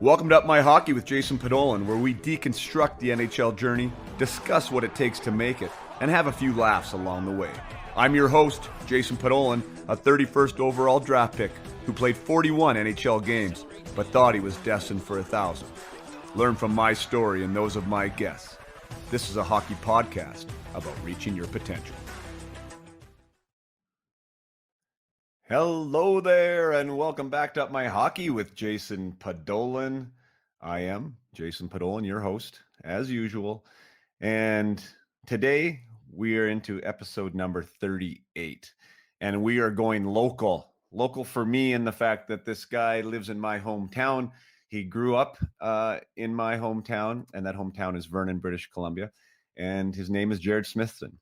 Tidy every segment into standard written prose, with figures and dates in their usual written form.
Welcome to Up My Hockey with Jason Podolin, where we deconstruct the NHL journey, discuss what it takes to make it, and have a few laughs along the way. I'm your host, Jason Podolin, a 31st overall draft pick who played 41 NHL games, but thought he was destined for 1,000. Learn from my story and those of my guests. This is a hockey podcast about reaching your potential. Hello there, and welcome back to Up My Hockey with Jason Podolin. I am Jason Podolin, your host, as usual. And today we are into episode number 38, and we are going local. Local for me in the fact that this guy lives in my hometown. He grew up in my hometown, and that hometown is Vernon, British Columbia. And his name is Jarred Smithson.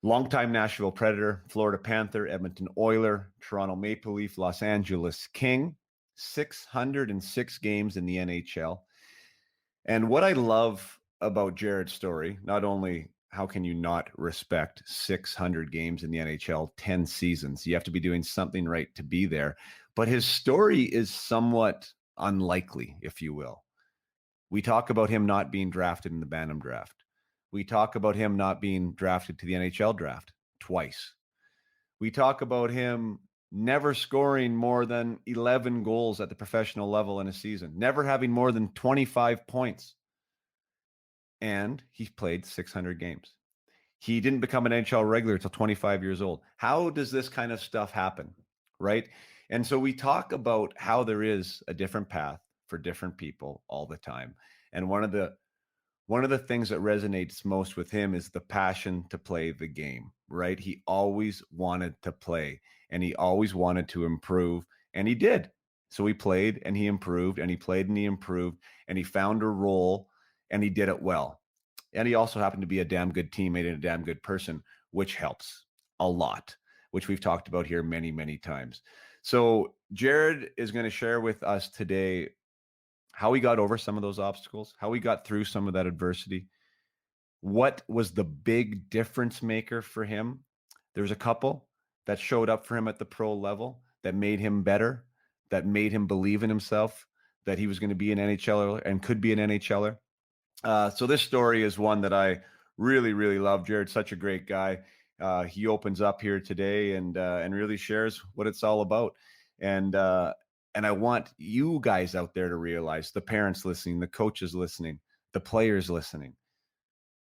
Longtime Nashville Predator, Florida Panther, Edmonton Oiler, Toronto Maple Leaf, Los Angeles King, 606 games in the NHL. And what I love about Jarred's story, not only how can you not respect 600 games in the NHL, 10 seasons, you have to be doing something right to be there, but his story is somewhat unlikely, if you will. We talk about him not being drafted in the bantam draft. We talk about him not being drafted to the NHL draft twice. We talk about him never scoring more than 11 goals at the professional level in a season, never having more than 25 points. And he played 600 games. He didn't become an NHL regular until 25 years old. How does this kind of stuff happen, right? And so we talk about how there is a different path for different people all the time. And one of the things that resonates most with him is the passion to play the game, right? He always wanted to play and he always wanted to improve, and he did. So he played and he improved, and he played and he improved, and he found a role and he did it well. And he also happened to be a damn good teammate and a damn good person, which helps a lot, which we've talked about here many, many times. So Jarred is going to share with us today how he got over some of those obstacles, how he got through some of that adversity. What was the big difference maker for him? There's a couple that showed up for him at the pro level that made him better, that made him believe in himself, that he was going to be an NHLer and could be an NHLer. So this story is one that I really, really love. Jarred's such a great guy. He opens up here today and really shares what it's all about. And I want you guys out there to realize, the parents listening, the coaches listening, the players listening,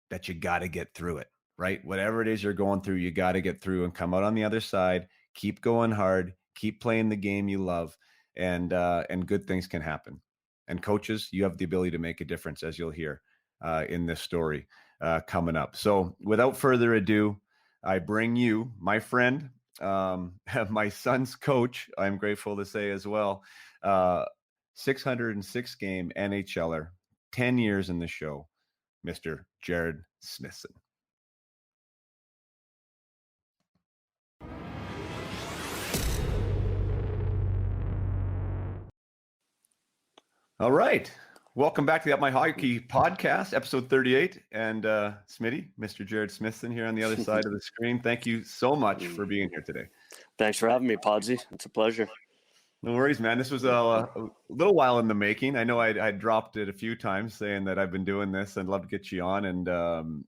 that you got to get through it, right? Whatever it is you're going through, you got to get through and come out on the other side. Keep going hard, keep playing the game you love, and good things can happen. And coaches, you have the ability to make a difference, as you'll hear in this story coming up. So without further ado, I bring you my friend, my son's coach, I'm grateful to say as well, 606 game NHLer, 10 years in the show, Mr. Jarred Smithson. All right. Welcome back to the Up My Hockey podcast, episode 38. And Smitty, Mr. Jarred Smithson here on the other side of the screen. Thank you so much for being here today. Thanks for having me, Podsy. It's a pleasure. No worries, man. This was a little while in the making. I know I dropped it a few times saying that I've been doing this and love to get you on. And,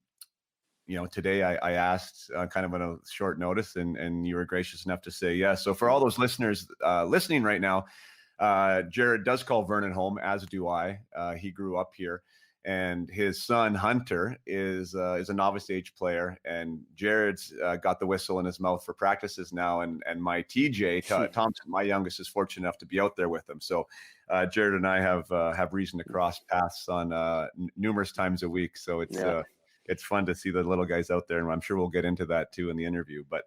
today I asked kind of on a short notice, and you were gracious enough to say yes. So for all those listeners listening right now, Jerred does call Vernon home, as do I. He grew up here, and his son Hunter is a novice age player, and Jarred's got the whistle in his mouth for practices now. And my TJ Thompson, my youngest, is fortunate enough to be out there with him. So Jarred and I have reason to cross paths on numerous times a week. So it's fun to see the little guys out there, and I'm sure we'll get into that too in the interview. But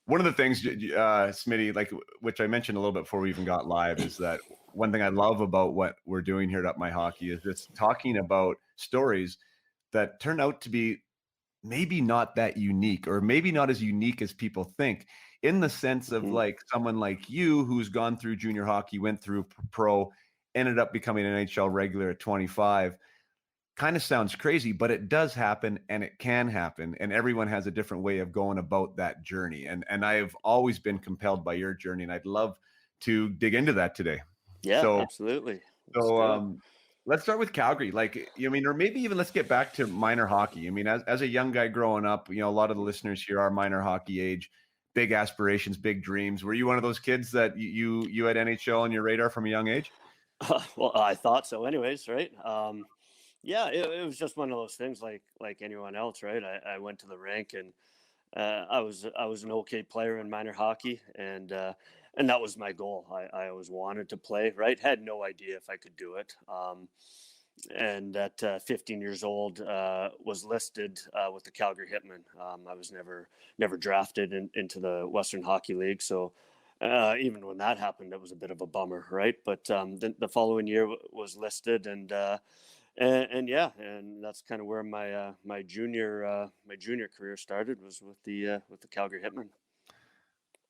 one of the things, Smitty, which I mentioned a little bit before we even got live, is that one thing I love about what we're doing here at Up My Hockey is just talking about stories that turn out to be maybe not that unique, or maybe not as unique as people think, in the sense of like someone like you who's gone through junior hockey, went through pro, ended up becoming an NHL regular at 25. Kind of sounds crazy, but it does happen, and it can happen, and everyone has a different way of going about that journey. And I have always been compelled by your journey, and I'd love to dig into that today. Yeah, absolutely. Let's start with Calgary. Like, I mean, or maybe even let's get back to minor hockey. I mean, as a young guy growing up, a lot of the listeners here are minor hockey age, big aspirations, big dreams. Were you one of those kids that you had NHL on your radar from a young age? Well, I thought so anyways, right? Yeah, it was just one of those things like anyone else, right? I went to the rink and I was an okay player in minor hockey, and that was my goal. I always wanted to play, right? Had no idea if I could do it. And at 15 years old, was listed with the Calgary Hitmen. I was never drafted into the Western Hockey League, so even when that happened, it was a bit of a bummer, right? But the following year was listed, and yeah, and that's kind of where my junior career started, was with the Calgary Hitmen.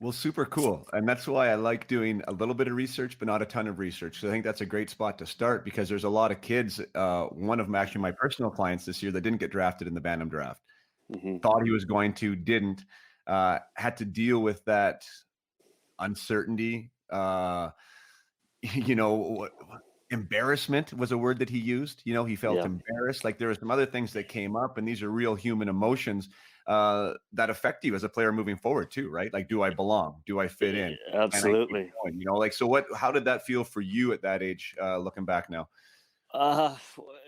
Well, super cool. And that's why I like doing a little bit of research, but not a ton of research. So I think that's a great spot to start, because there's a lot of kids. One of them, actually my personal clients this year, that didn't get drafted in the Bantam draft. Mm-hmm. Thought he was going to, didn't, had to deal with that uncertainty. Embarrassment was a word that he used. He felt embarrassed. Like, there were some other things that came up, and these are real human emotions that affect you as a player moving forward too, right? Like, do I belong? Do I fit in? Absolutely. How did that feel for you at that age, looking back now?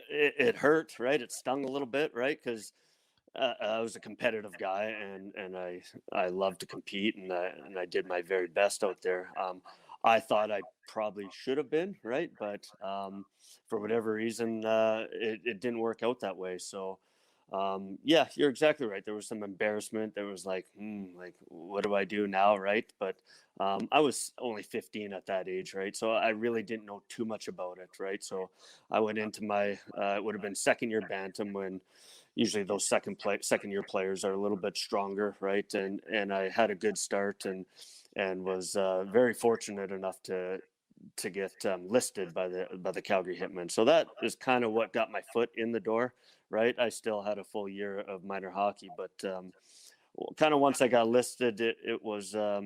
It hurt, right? It stung a little bit, right? Because I was a competitive guy, and I love to compete, and I did my very best out there. I thought I probably should have been, right, but for whatever reason, it didn't work out that way. So, yeah, you're exactly right. There was some embarrassment. There was like, what do I do now, right? But I was only 15 at that age, right? So I really didn't know too much about it, right? So I went into my it would have been second year bantam, when usually those second year players are a little bit stronger, right? And I had a good start, and was very fortunate enough to get listed by the Calgary Hitmen. So that is kind of what got my foot in the door, right? I still had a full year of minor hockey, but kind of once I got listed, it was a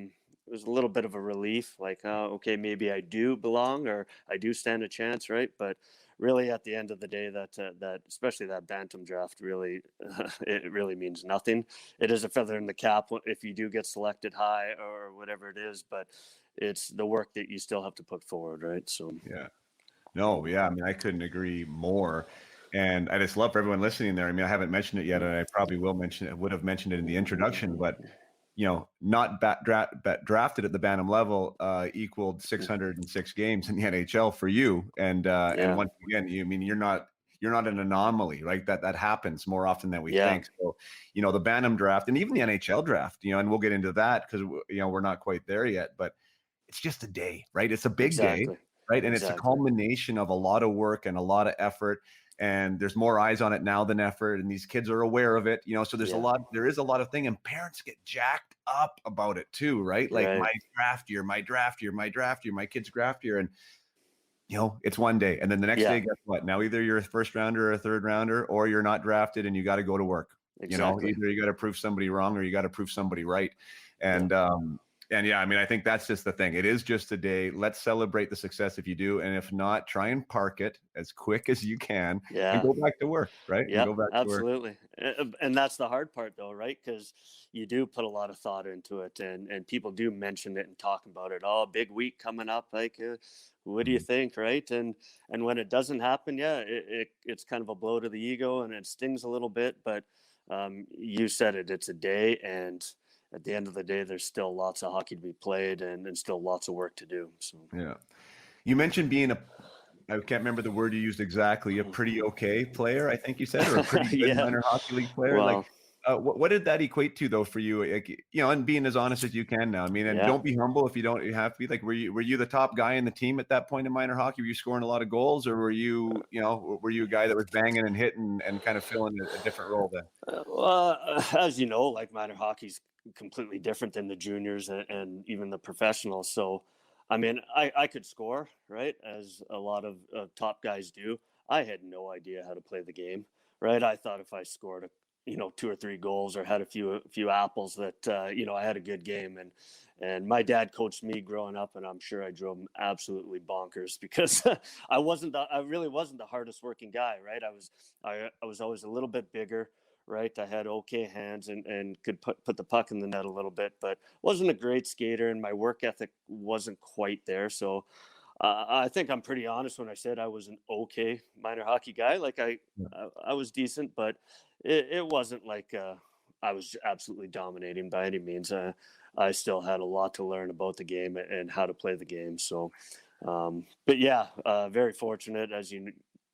little bit of a relief. Like, okay, maybe I do belong, or I do stand a chance, right? But really, at the end of the day, that especially that bantam draft, really it really means nothing. It is a feather in the cap if you do get selected high or whatever it is, but it's the work that you still have to put forward, right? So Yeah. No, yeah. I mean, I couldn't agree more. And I just love for everyone listening there. I mean, I haven't mentioned it yet, and I probably would have mentioned it in the introduction, but not drafted at the Bantam level equaled 606 games in the NHL for you. And once again, you're not an anomaly, right? That happens more often than we think. So, the Bantam draft, and even the NHL draft, and we'll get into that because we're not quite there yet, but it's just a day, right? It's a big day, right? And it's a culmination of a lot of work and a lot of effort. And there's more eyes on it now than effort, and these kids are aware of it, so there is a lot of thing, and parents get jacked up about it too, right? Like, my draft year, my kid's draft year, and it's one day, and then the next day, guess what? Now either you're a first rounder or a third rounder, or you're not drafted and you got to go to work. Either you got to prove somebody wrong or you got to prove somebody right. And yeah, I mean, I think that's just the thing. It is just a day. Let's celebrate the success if you do. And if not, try and park it as quick as you can and go back to work, right? Yeah, absolutely. And that's the hard part, though, right? Because you do put a lot of thought into it, and people do mention it and talk about it. Oh, big week coming up. Like, what do you think, right? And when it doesn't happen, it's kind of a blow to the ego, and it stings a little bit. But you said it. It's a day, and at the end of the day, there's still lots of hockey to be played, and still lots of work to do. So yeah, you mentioned being I can't remember the word you used exactly, a pretty okay player, I think you said, or a pretty good minor hockey league player. Well, what did that equate to though for you? Like, and being as honest as you can now. I mean, and don't be humble if you don't. You have to be. Like, were you the top guy in the team at that point in minor hockey? Were you scoring a lot of goals, or were you a guy that was banging and hitting and kind of filling a different role then? As you know, like, minor hockey's completely different than the juniors and even the professionals. So, I mean, I could score, right, as a lot of top guys do. I had no idea how to play the game, right? I thought if I scored 2 or 3 goals or had a few apples that, I had a good game. And my dad coached me growing up, and I'm sure I drove him absolutely bonkers because I really wasn't the hardest working guy, right? I was always a little bit bigger, right? I had okay hands and could put the puck in the net a little bit, but wasn't a great skater, and my work ethic wasn't quite there. So I think I'm pretty honest when I said I was an okay minor hockey guy. Like I was decent, but it wasn't like I was absolutely dominating by any means. I still had a lot to learn about the game and how to play the game. So, but yeah, very fortunate, as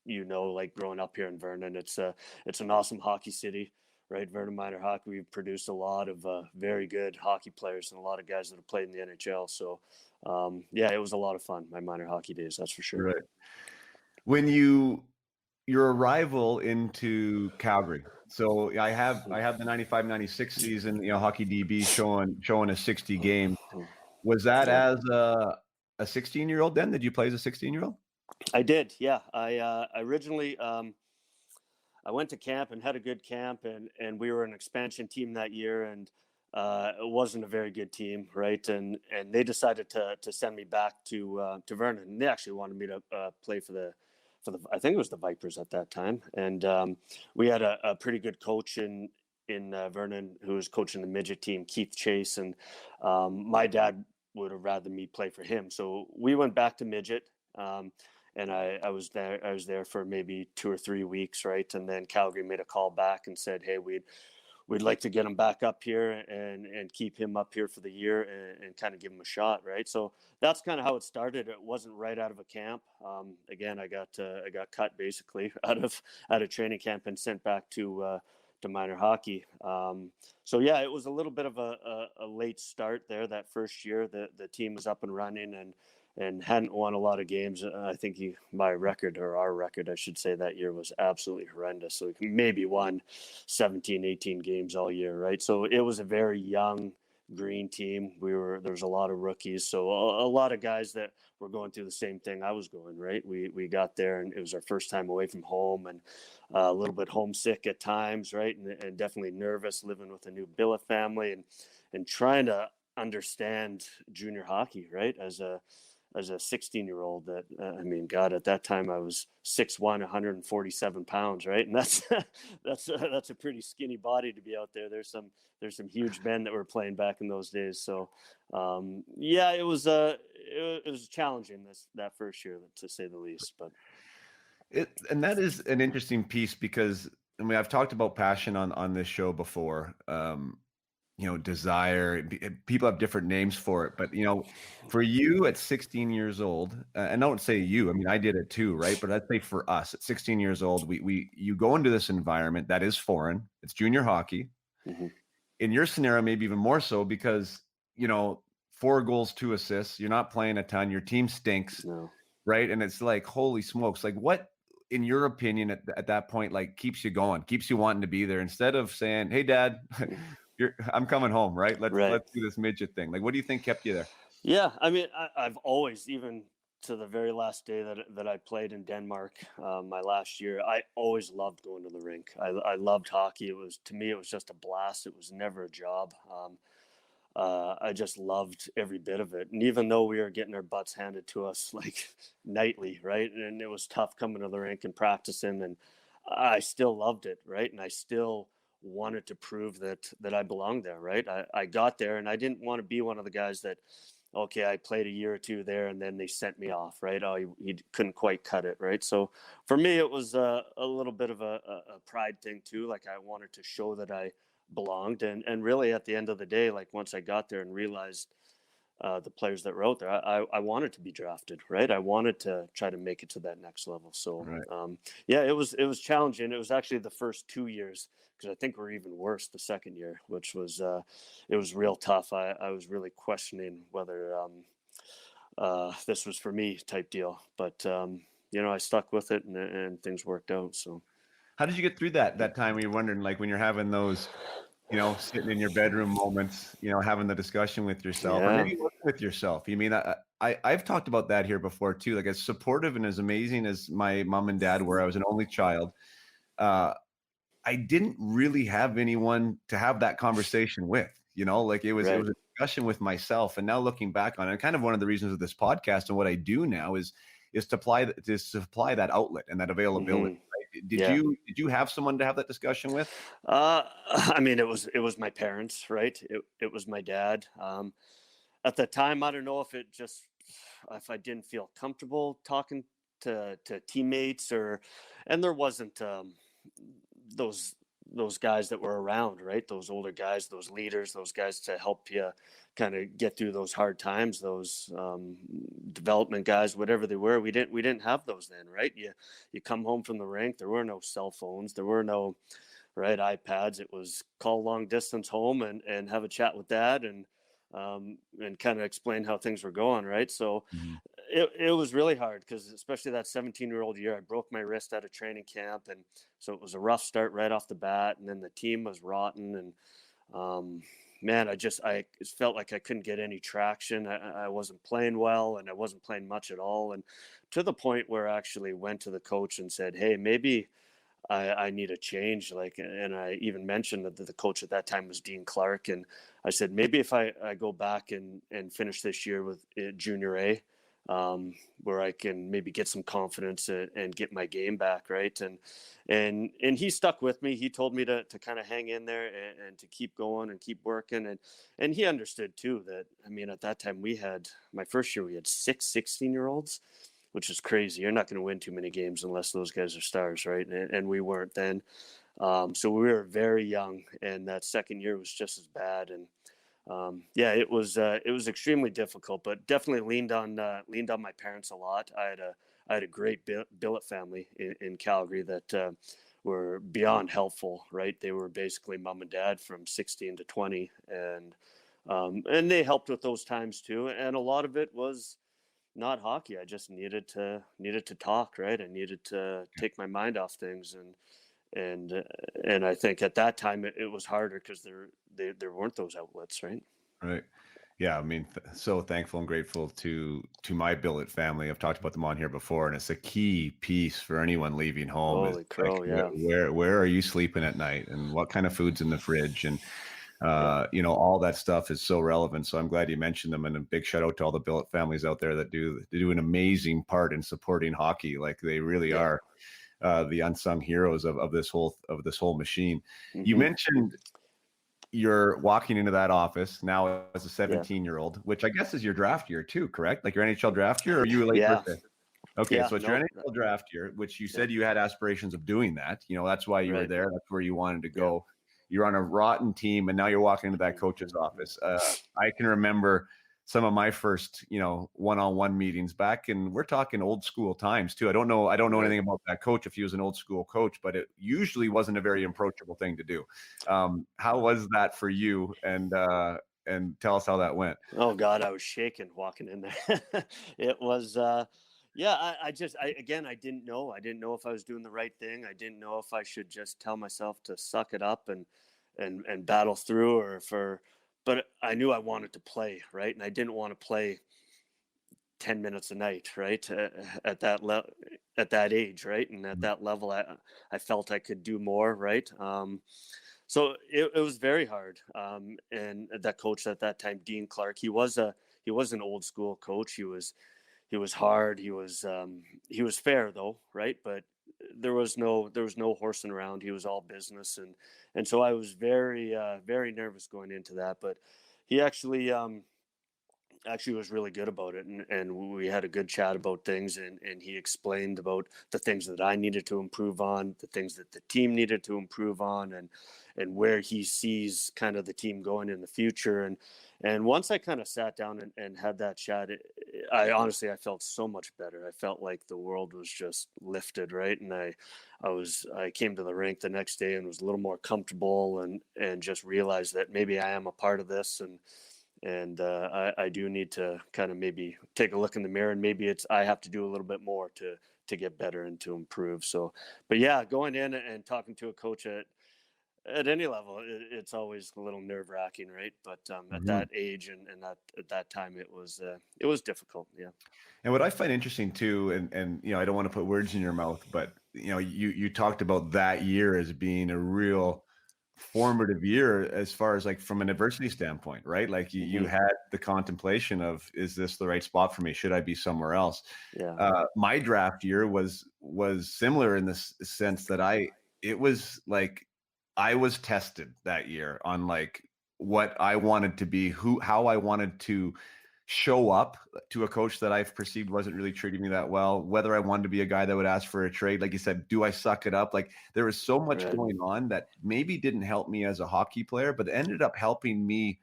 like growing up here in Vernon. It's an awesome hockey city, right? Vernon Minor Hockey. We've produced a lot of very good hockey players and a lot of guys that have played in the NHL. So, yeah, it was a lot of fun. My minor hockey days, that's for sure. Right. When your arrival into Calgary. So I have the 95-96 season, HockeyDB showing a 60 game. Was that as a 16-year-old then? Did you play as a 16-year-old? I did, yeah. I originally I went to camp and had a good camp, and we were an expansion team that year, and it wasn't a very good team, right? And they decided to send me back to Vernon. And they actually wanted me to play for the I think it was the Vipers at that time. And we had a pretty good coach in Vernon who was coaching the midget team, Keith Chase, and my dad would have rather me play for him. So we went back to midget. And I was there for maybe 2 or 3 weeks, right? And then Calgary made a call back and said, hey, we'd like to get him back up here and keep him up here for the year and kind of give him a shot, right? So that's kind of how it started. It wasn't right out of a camp. Again, I got cut basically out of training camp and sent back to minor hockey. So yeah, it was a little bit of a late start there. That first year, the team was up and running and hadn't won a lot of games. I think our record, I should say, that year was absolutely horrendous. So we maybe won 17, 18 games all year, right? So it was a very young green team. There was a lot of rookies. So a lot of guys that were going through the same thing I was going, right? We got there and it was our first time away from home and a little bit homesick at times, right? And definitely nervous living with a new billet family and trying to understand junior hockey, right? As a 16-year-old that, God, at that time I was 6'1", 147 pounds, right? And that's a pretty skinny body to be out there. There's some huge men that were playing back in those days. So, yeah, it was challenging that first year, to say the least. But and that is an interesting piece because, I've talked about passion on this show before. Desire. People have different names for it, but for you at 16 years old, and I don't say you, I did it too, right? But I'd say for us at 16 years old, you go into this environment that is foreign. It's junior hockey. Mm-hmm. In your scenario, maybe even more so because 4 goals, 2 assists. You're not playing a ton. Your team stinks, no. Right? And it's like, holy smokes! Like, what, in your opinion, at that point, like keeps you going, keeps you wanting to be there instead of saying, "Hey, Dad." I'm coming home, right? Let's do this midget thing. Like, what do you think kept you there? Yeah, I've always, even to the very last day that I played in Denmark, my last year, I always loved going to the rink. I loved hockey. To me, it was just a blast. It was never a job. I just loved every bit of it. And even though we were getting our butts handed to us like nightly, right? And it was tough coming to the rink and practicing, and I still loved it, right? And I still wanted to prove that I belonged there, right? I got there and I didn't want to be one of the guys that, okay, I played a year or two there and then they sent me off, right? Oh, he couldn't quite cut it, right? So for me, it was a little bit of a pride thing too. Like I wanted to show that I belonged, and really at the end of the day, like once I got there and realized the players that were out there, I wanted to be drafted, right? I wanted to try to make it to that next level. So right. Yeah, it was challenging. It was actually the first 2 years, because I think we're even worse the second year, which was it was real tough. I was really questioning whether this was for me type deal, but I stuck with it and things worked out. So how did you get through that time where you're wondering, like when you're having those sitting in your bedroom moments, having the discussion with yourself, or maybe with yourself? I've talked about that here before too. Like, as supportive and as amazing as my mom and dad were, I was an only child. I didn't really have anyone to have that conversation with, like it was Right. a discussion with myself. And now looking back on it, kind of one of the reasons of this podcast and what I do now is to supply that outlet and that availability. Mm-hmm. Right? Did Yeah. you have someone to have that discussion with? I mean, it was my parents, right? It was my dad. At the time, I don't know if I didn't feel comfortable talking to teammates, and there wasn't those those guys that were around, right? Those older guys, those leaders, those guys to help you kind of get through those hard times. Those development guys, whatever they were, we didn't have those then, right? You come home from the rink, there were no cell phones, there were no right iPads. It was call long distance home and have a chat with dad and kind of explain how things were going, right? So Mhm. it was really hard because especially that 17-year-old year, I broke my wrist at a training camp, and so it was a rough start right off the bat, and then the team was rotten, and man, I felt like I couldn't get any traction. I wasn't playing well, and I wasn't playing much at all, and to the point where I actually went to the coach and said, hey, maybe I need a change. Like, and I even mentioned that the coach at that time was Dean Clark. And I said, maybe if I go back and finish this year with junior A, where I can maybe get some confidence and get my game back. Right. And he stuck with me. He told me to kind of hang in there and to keep going and keep working. And he understood too that, I mean, at that time my first year, we had 16-year-olds, which is crazy. You're not going to win too many games unless those guys are stars, right? And we weren't then. So we were very young, and that second year was just as bad. And yeah, it was extremely difficult, but definitely leaned on my parents a lot. I had a great billet family in Calgary that were beyond helpful, right? They were basically mom and dad from 16 to 20, and they helped with those times too. And a lot of it was not hockey. I just needed to talk, right? I needed to take my mind off things, and I think at that time it was harder because there weren't those outlets, right? Right. Yeah, I mean, so thankful and grateful to my billet family. I've talked about them on here before, and it's a key piece for anyone leaving home is Holy like, crow, yeah, where are you sleeping at night, and what kind of food's in the fridge, and yeah, all that stuff is so relevant. So I'm glad you mentioned them, and a big shout out to all the billet families out there that do an amazing part in supporting hockey. Like they really yeah. are the unsung heroes of this whole machine. You Mm-hmm. mentioned you're walking into that office now as a Yeah, 17-year-old, which I guess is your draft year too, correct? Like your NHL draft year, or are you a late yeah, birthday? Okay, yeah. so it's your No, NHL draft year, which you yeah, said you had aspirations of doing that. That's why you were right, there. That's where you wanted to yeah. go. You're on a rotten team, and now you're walking into that coach's office. I can remember some of my first, one-on-one meetings back, and we're talking old school times too. I don't know Right. anything about that coach if he was an old school coach, but it usually wasn't a very approachable thing to do. How was that for you? And tell us how that went. Oh God, I was shaking walking in there. It was, yeah. I didn't know. I didn't know if I was doing the right thing. I didn't know if I should just tell myself to suck it up and battle through, but I knew I wanted to play, right, and I didn't want to play 10 minutes a night, right, at that age, right, and at that level, I felt I could do more, right. So it was very hard. And that coach at that time, Dean Clark, he was an old school coach. He was hard. He was fair though, right? But there was no horsing around. He was all business, and so I was very nervous going into that. But he actually was really good about it, and we had a good chat about things, and he explained about the things that I needed to improve on, the things that the team needed to improve on, and where he sees kind of the team going in the future. And once I kind of sat down and had that chat, I honestly, I felt so much better. I felt like the world was just lifted, right? And I came to the rink the next day and was a little more comfortable, and just realized that maybe I am a part of this, and I do need to kind of maybe take a look in the mirror, and maybe I have to do a little bit more to get better and to improve. So, but yeah, going in and talking to a coach at any level, it's always a little nerve wracking, right? But at Mhm. that age and at that time, it was difficult. Yeah. And what I find interesting too, and I don't want to put words in your mouth, but you talked about that year as being a real formative year as far as like from an adversity standpoint, right? Like you Hmm. had the contemplation of, is this the right spot for me? Should I be somewhere else? Yeah. My draft year was similar in this sense that it was like I was tested that year on like what I wanted to be, how I wanted to show up to a coach that I've perceived wasn't really treating me that well, whether I wanted to be a guy that would ask for a trade. Like you said, do I suck it up? Like there was so much Right. going on that maybe didn't help me as a hockey player, but ended up helping me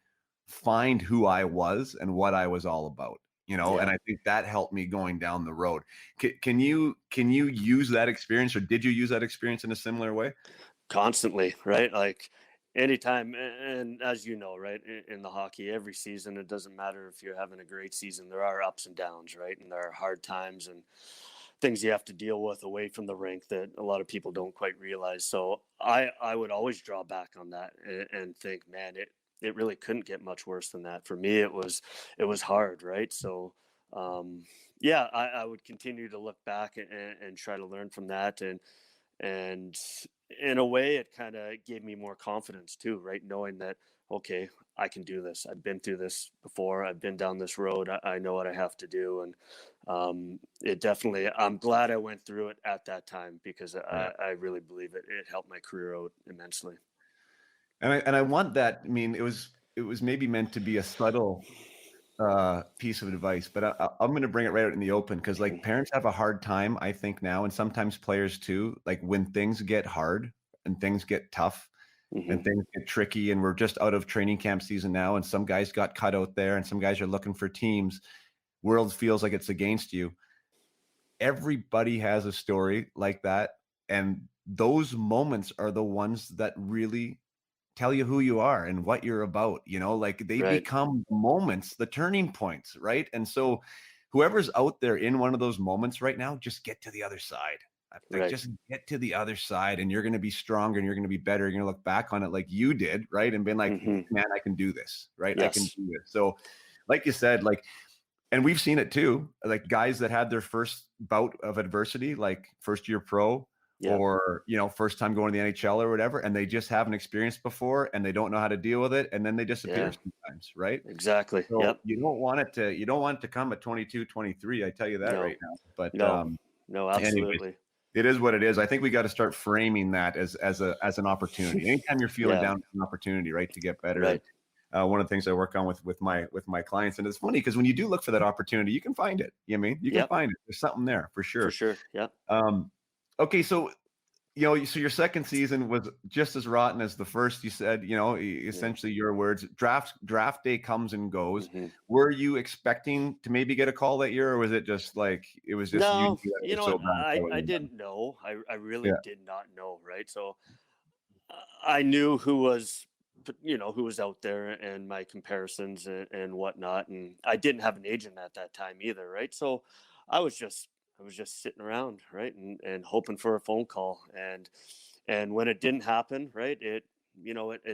find who I was and what I was all about. And Yeah. I think that helped me going down the road. Can you use that experience, or did you use that experience in a similar way? Constantly, right? Like anytime, and as you know, right, in the hockey, every season, it doesn't matter if you're having a great season, there are ups and downs, right? And there are hard times and things you have to deal with away from the rink that a lot of people don't quite realize. So I would always draw back on that and think, man, it really couldn't get much worse than that. For me, it was hard, right? So yeah, I would continue to look back and try to learn from that, and in a way it kind of gave me more confidence too, right, knowing that, okay, I can do this, I've been through this before, I've been down this road, I know what I have to do. And it definitely, I'm glad I went through it at that time, because Yeah. I really believe it helped my career out immensely. And I want that. I mean, it was maybe meant to be a subtle piece of advice, but I'm going to bring it right out in the open, because like parents have a hard time, I think now, and sometimes players too, like when things get hard and things get tough and Hmm. things get tricky, and we're just out of training camp season now, and some guys got cut out there, and some guys are looking for teams. World feels like it's against you. Everybody has a story like that, and those moments are the ones that really tell you who you are and what you're about, like they Right. become moments, the turning points, right? And so whoever's out there in one of those moments right now, just get to the other side. Like Right. just get to the other side, and you're going to be stronger, and you're going to be better. You're going to look back on it like you did, right? And being like, Hmm. man, I can do this, right? I can Yes. do this. So like you said, like, and we've seen it too, like guys that had their first bout of adversity, like first year pro, Yeah. or first time going to the NHL or whatever, and they just haven't experienced before, and they don't know how to deal with it, and then they disappear Yeah. sometimes, right? Exactly. So Yep. you don't want it to come at 22, 23. I tell you that No. right now. But No. No. anyways, Absolutely. it is what it is. I think we got to start framing that as an opportunity. Anytime you're feeling Yeah. down, it's an opportunity, right, to get better. And Right. one of the things I work on with my clients, and it's funny because when you do look for that opportunity, you can find it. You can Yep. find it. There's something there for For sure. sure. Yep. Okay, so so your second season was just as rotten as the first. You said, Yeah. essentially your words. Draft day comes and goes. Hmm. Were you expecting to maybe get a call that year, or was it just like it was just you knew No, that it you was know so what? bad that I wasn't done? didn't know. I really Yeah, did not know, right? So I knew who was out there and my comparisons and whatnot, and I didn't have an agent at that time either, right? So I was just I was just sitting around, right, and hoping for a phone call, and when it didn't happen, right, it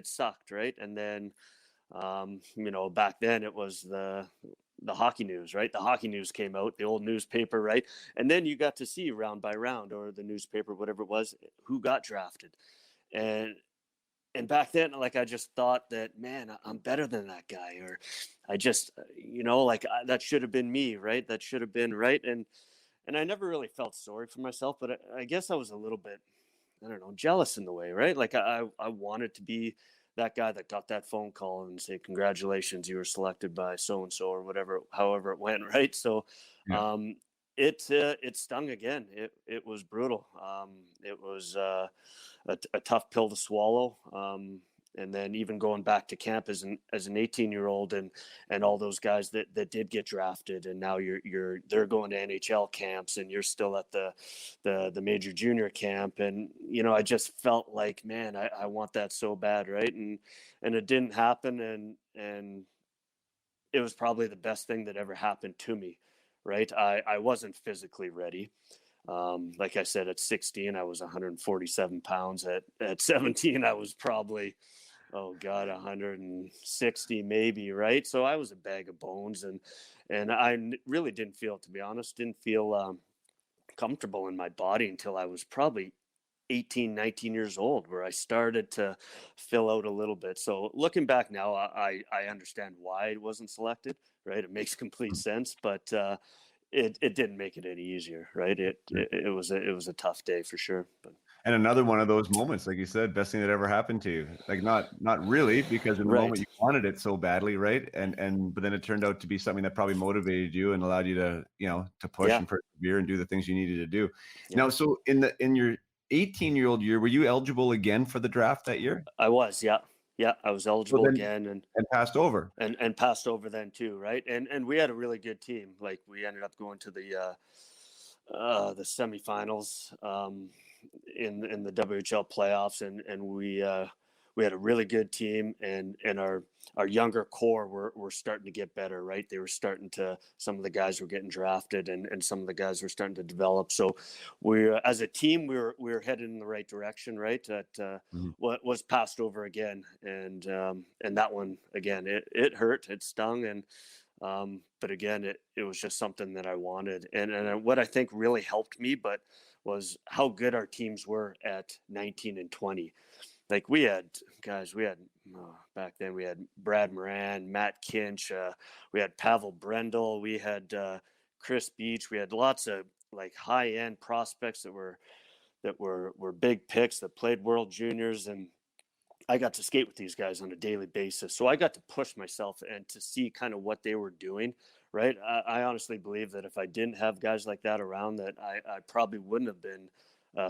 sucked, right, and then back then it was the hockey news, right? The hockey news came out, the old newspaper, right? And then you got to see round by round, or the newspaper, whatever it was, who got drafted. And and back then, like, I just thought that, man, I'm better than that guy, or I just, like, that should have been me, right? That should have been right. And I never really felt sorry for myself, but I guess I was a little bit, I don't know, jealous in the way, right? Like I wanted to be that guy that got that phone call and say, congratulations, you were selected by so and so, or whatever, however it went, right? So yeah. um, it stung again. It was brutal. It was a tough pill to swallow. And then even going back to camp as an 18-year-old, and all those guys that did get drafted, and now they're going to NHL camps, and you're still at the major junior camp, and I just felt like, man, I want that so bad, right? And it didn't happen, and it was probably the best thing that ever happened to me, right? I wasn't physically ready. Like I said, at 16, I was 147 pounds. At 17, I was probably, oh God, 160 maybe, right? So I was a bag of bones, and really didn't feel, to be honest, didn't feel comfortable in my body until I was probably 18, 19 years old, where I started to fill out a little bit. So looking back now, I understand why it wasn't selected, right? It makes complete sense, but it didn't make it any easier, right? It was a tough day for sure. But And another one of those moments, like you said, best thing that ever happened to you. Like not really, because in the right, moment you wanted it so badly, right? And but then it turned out to be something that probably motivated you and allowed you to, to push yeah, and persevere and do the things you needed to do. yeah. Now, so in your 18-year-old year, were you eligible again for the draft that year? I was, yeah, yeah. I was So eligible then again, and passed over. and passed over then too, right? And we had a really good team. Like we ended up going to the semifinals in the WHL playoffs, and we had a really good team, and our younger core were starting to get better, right? They were starting to, some of the guys were getting drafted, and some of the guys were starting to develop. So we, as a team, we were headed in the right direction, right? That Mhm. what was passed over again, and that one again, it hurt, it stung, and but again, it was just something that I wanted, and what I think really helped me, but was how good our teams were at 19 and 20. Like we had guys, back then we had Brad Moran, Matt Kinch, we had Pavel Brendel, we had Chris Beach, we had lots of like high end prospects that were big picks that played World Juniors, and I got to skate with these guys on a daily basis. So I got to push myself and to see kind of what they were doing. Right. I honestly believe that if I didn't have guys like that around, that I probably wouldn't have been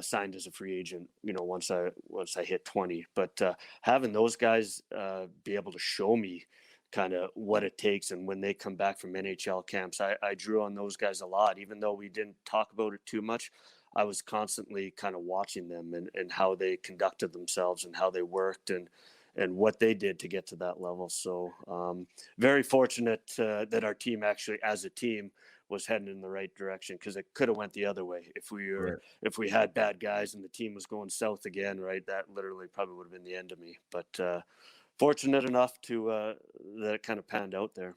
signed as a free agent, once I hit 20. But having those guys be able to show me kind of what it takes, and when they come back from NHL camps, I drew on those guys a lot, even though we didn't talk about it too much. I was constantly kind of watching them, and how they conducted themselves and how they worked, and what they did to get to that level. So very fortunate that our team actually, as a team, was heading in the right direction, because it could have went the other way Right. if we had bad guys and the team was going south again, right? That literally probably would have been the end of me. But fortunate enough to that it kind of panned out there.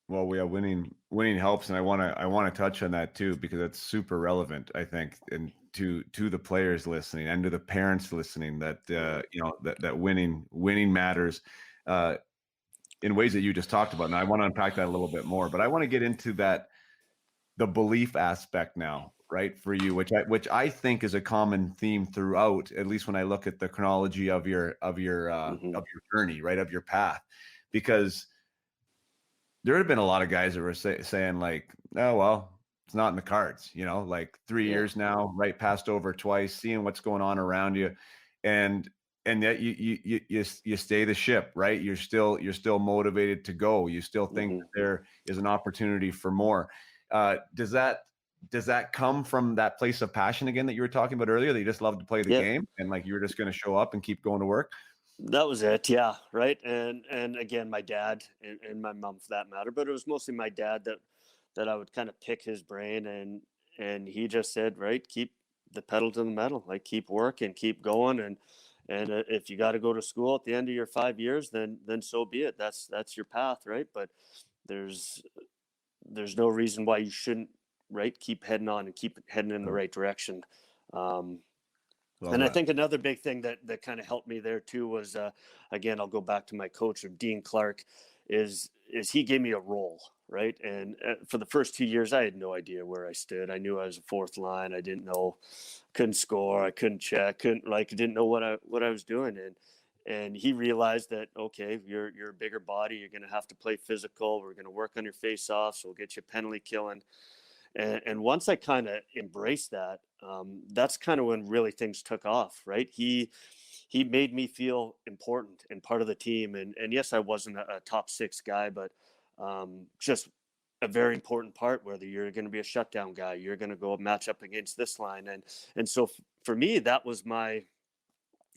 Well, we are winning helps, and I want to touch on that too, because it's super relevant, I think, and to the players listening and to the parents listening, that that winning matters in ways that you just talked about. Now I want to unpack that a little bit more, but I want to get into the belief aspect now, right, for you, which I think is a common theme throughout, at least when I look at the chronology of Mm-hmm. of your journey, right, of your path, because there had been a lot of guys that were saying like, oh, well, it's not in the cards, like 3 Yeah. years now, right? Passed over twice, seeing what's going on around you. And yet you stay the ship, right? You're still motivated to go. You still think Mm-hmm. that there is an opportunity for more. Does that come from that place of passion again that you were talking about earlier, that you just love to play the Yeah. game and like you were just going to show up and keep going to work? That was it, yeah, right. And again, my dad and my mom, for that matter, but it was mostly my dad that I would kind of pick his brain, and he just said, right, keep the pedal to the metal, like keep working, keep going, and if you got to go to school at the end of your 5 years, then so be it. That's your path, right? But there's there's no reason why you shouldn't, right, keep heading on and keep heading in the right direction. Um, Love and I that. think another big thing that kind of helped me there too was, again, I'll go back to my coach of Dean Clark, is he gave me a role, right? And for the first 2 years, I had no idea where I stood. I knew I was a fourth line. I didn't know, couldn't score, I couldn't check, didn't know what I was doing. And he realized that, okay, you're a bigger body. You're going to have to play physical. We're going to work on your face offs. We'll get you penalty killing. And once I kind of embraced that, that's kind of when really things took off, right? He made me feel important and part of the team. And yes, I wasn't a top six guy, but just a very important part. Whether you're going to be a shutdown guy, you're going to go match up against this line, and so for me, that was my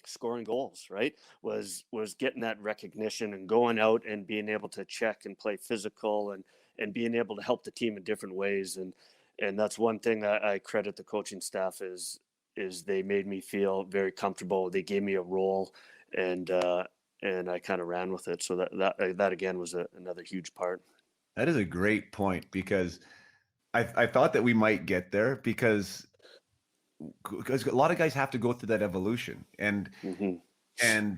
scoring goals, right? Was getting that recognition and going out and being able to check and play physical, and being able to help the team in different ways. And that's one thing that I credit the coaching staff is they made me feel very comfortable. They gave me a role, and I kind of ran with it. So that again was another huge part. That is a great point, because I thought that we might get there, because a lot of guys have to go through that evolution, and Mm-hmm.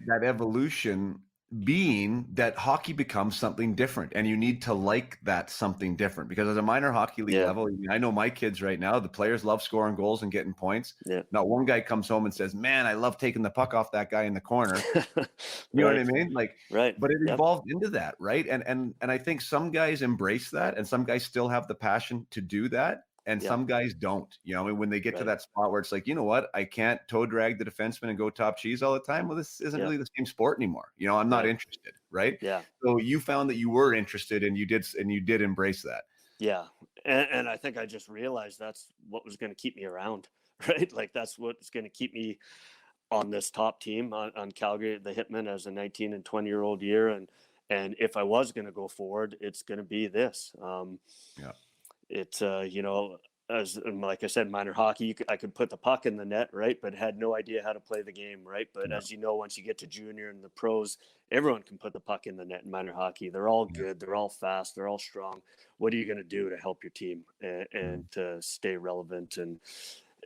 that evolution being that hockey becomes something different, and you need to like that something different, because as a minor hockey league Yeah. level, I know my kids right now, the players love scoring goals and getting points. Yeah. Not one guy comes home and says, man, I love taking the puck off that guy in the corner. You know what I mean? Like, Right. but it Yep. evolved into that, right? And I think some guys embrace that, and some guys still have the passion to do that, and Yeah. some guys don't. You know, I mean, when they get to Right. that spot where it's like, you know what, I can't toe drag the defenseman and go top cheese all the time. Well, this isn't Yeah. really the same sport anymore. You know, I'm not Right. interested, right? Yeah. So you found that you were interested, and you did embrace that. Yeah. And I think I just realized that's what was going to keep me around, right? Like that's what's going to keep me on this top team on Calgary, the Hitmen, as a 19 and 20-year-old year. And if I was going to go forward, it's going to be this. Yeah. It's, as like I said, minor hockey, I could put the puck in the net, right? But had no idea how to play the game, right? But Yeah. as you know, once you get to junior and the pros, everyone can put the puck in the net in minor hockey. They're all good. They're all fast. They're all strong. What are you going to do to help your team and to stay relevant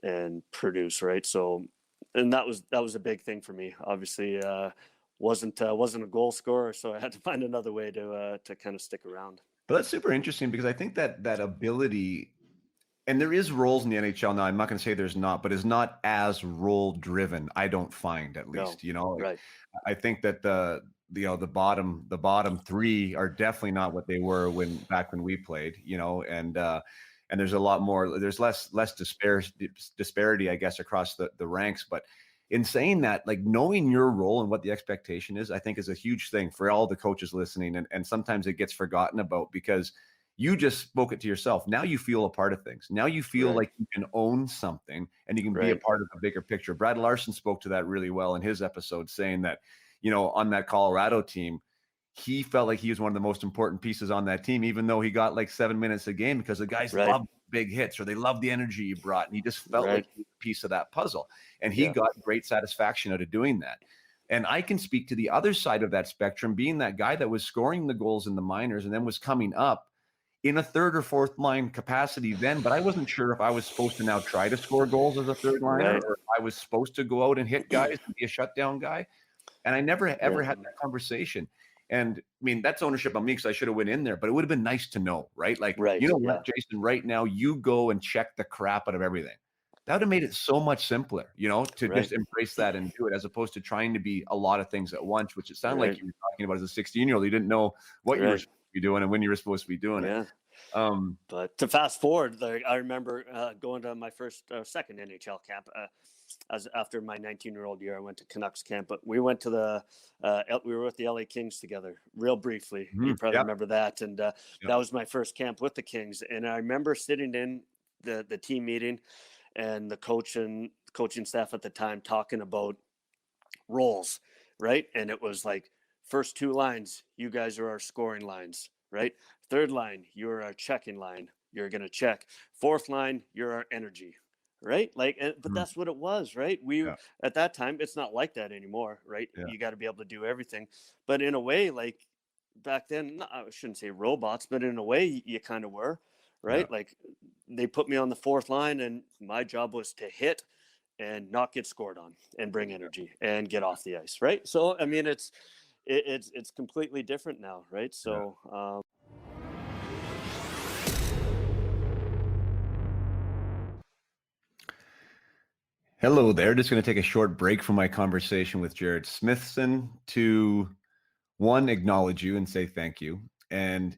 and produce, right? So, and that was a big thing for me. Obviously, wasn't a goal scorer, so I had to find another way to kind of stick around. But that's super interesting, because I think that ability, and there is roles in the NHL now, I'm not going to say there's not, but is not as role driven, I don't find, at least. No. You know, like, Right. I think that the bottom three are definitely not what they were back when we played, you know, and there's a lot more, there's less disparity, I guess, across the ranks. But in saying that, like, knowing your role and what the expectation is, I think is a huge thing for all the coaches listening. And sometimes it gets forgotten about, because you just spoke it to yourself. Now you feel a part of things. Now you feel like you can own something, and you can be a part of a bigger picture. Brad Larson spoke to that really well in his episode, saying that, you know, on that Colorado team, he felt like he was one of the most important pieces on that team, even though he got like 7 minutes a game, because the guys love big hits, or they love the energy you brought. And he just felt like he was a piece of that puzzle. And he got great satisfaction out of doing that. And I can speak to the other side of that spectrum, being that guy that was scoring the goals in the minors and then was coming up in a third or fourth line capacity then, but I wasn't sure if I was supposed to now try to score goals as a third liner, or if I was supposed to go out and hit guys and be a shutdown guy. And I never ever had that conversation. And I mean, that's ownership on me, because I should have went in there, but it would have been nice to know, right? Like, you know what, Jason, right now you go and check the crap out of everything. That would have made it so much simpler, you know, to just embrace that and do it, as opposed to trying to be a lot of things at once, which it sounded like you were talking about as a 16-year-old. You didn't know what you were supposed to be doing and when you were supposed to be doing it. But to fast forward, like, I remember going to my second NHL camp. As after my 19-year-old year, I went to Canucks camp, but we went to we were with the LA Kings together real briefly. You probably remember that. And that was my first camp with the Kings. And I remember sitting in the team meeting, and the coaching staff at the time talking about roles, right? And it was like, first two lines, you guys are our scoring lines, right? Third line, you're our checking line. You're going to check. Fourth line, you're our energy, right? Like, but that's what it was, right? At that time, it's not like that anymore, right? You got to be able to do everything. But in a way, like back then, I shouldn't say robots, but in a way you kind of were, right? Like, they put me on the fourth line, and my job was to hit and not get scored on and bring energy and get off the ice, right? So, I mean, it's completely different now, right? So, hello there. Just going to take a short break from my conversation with Jarred Smithson to, one, acknowledge you and say thank you, and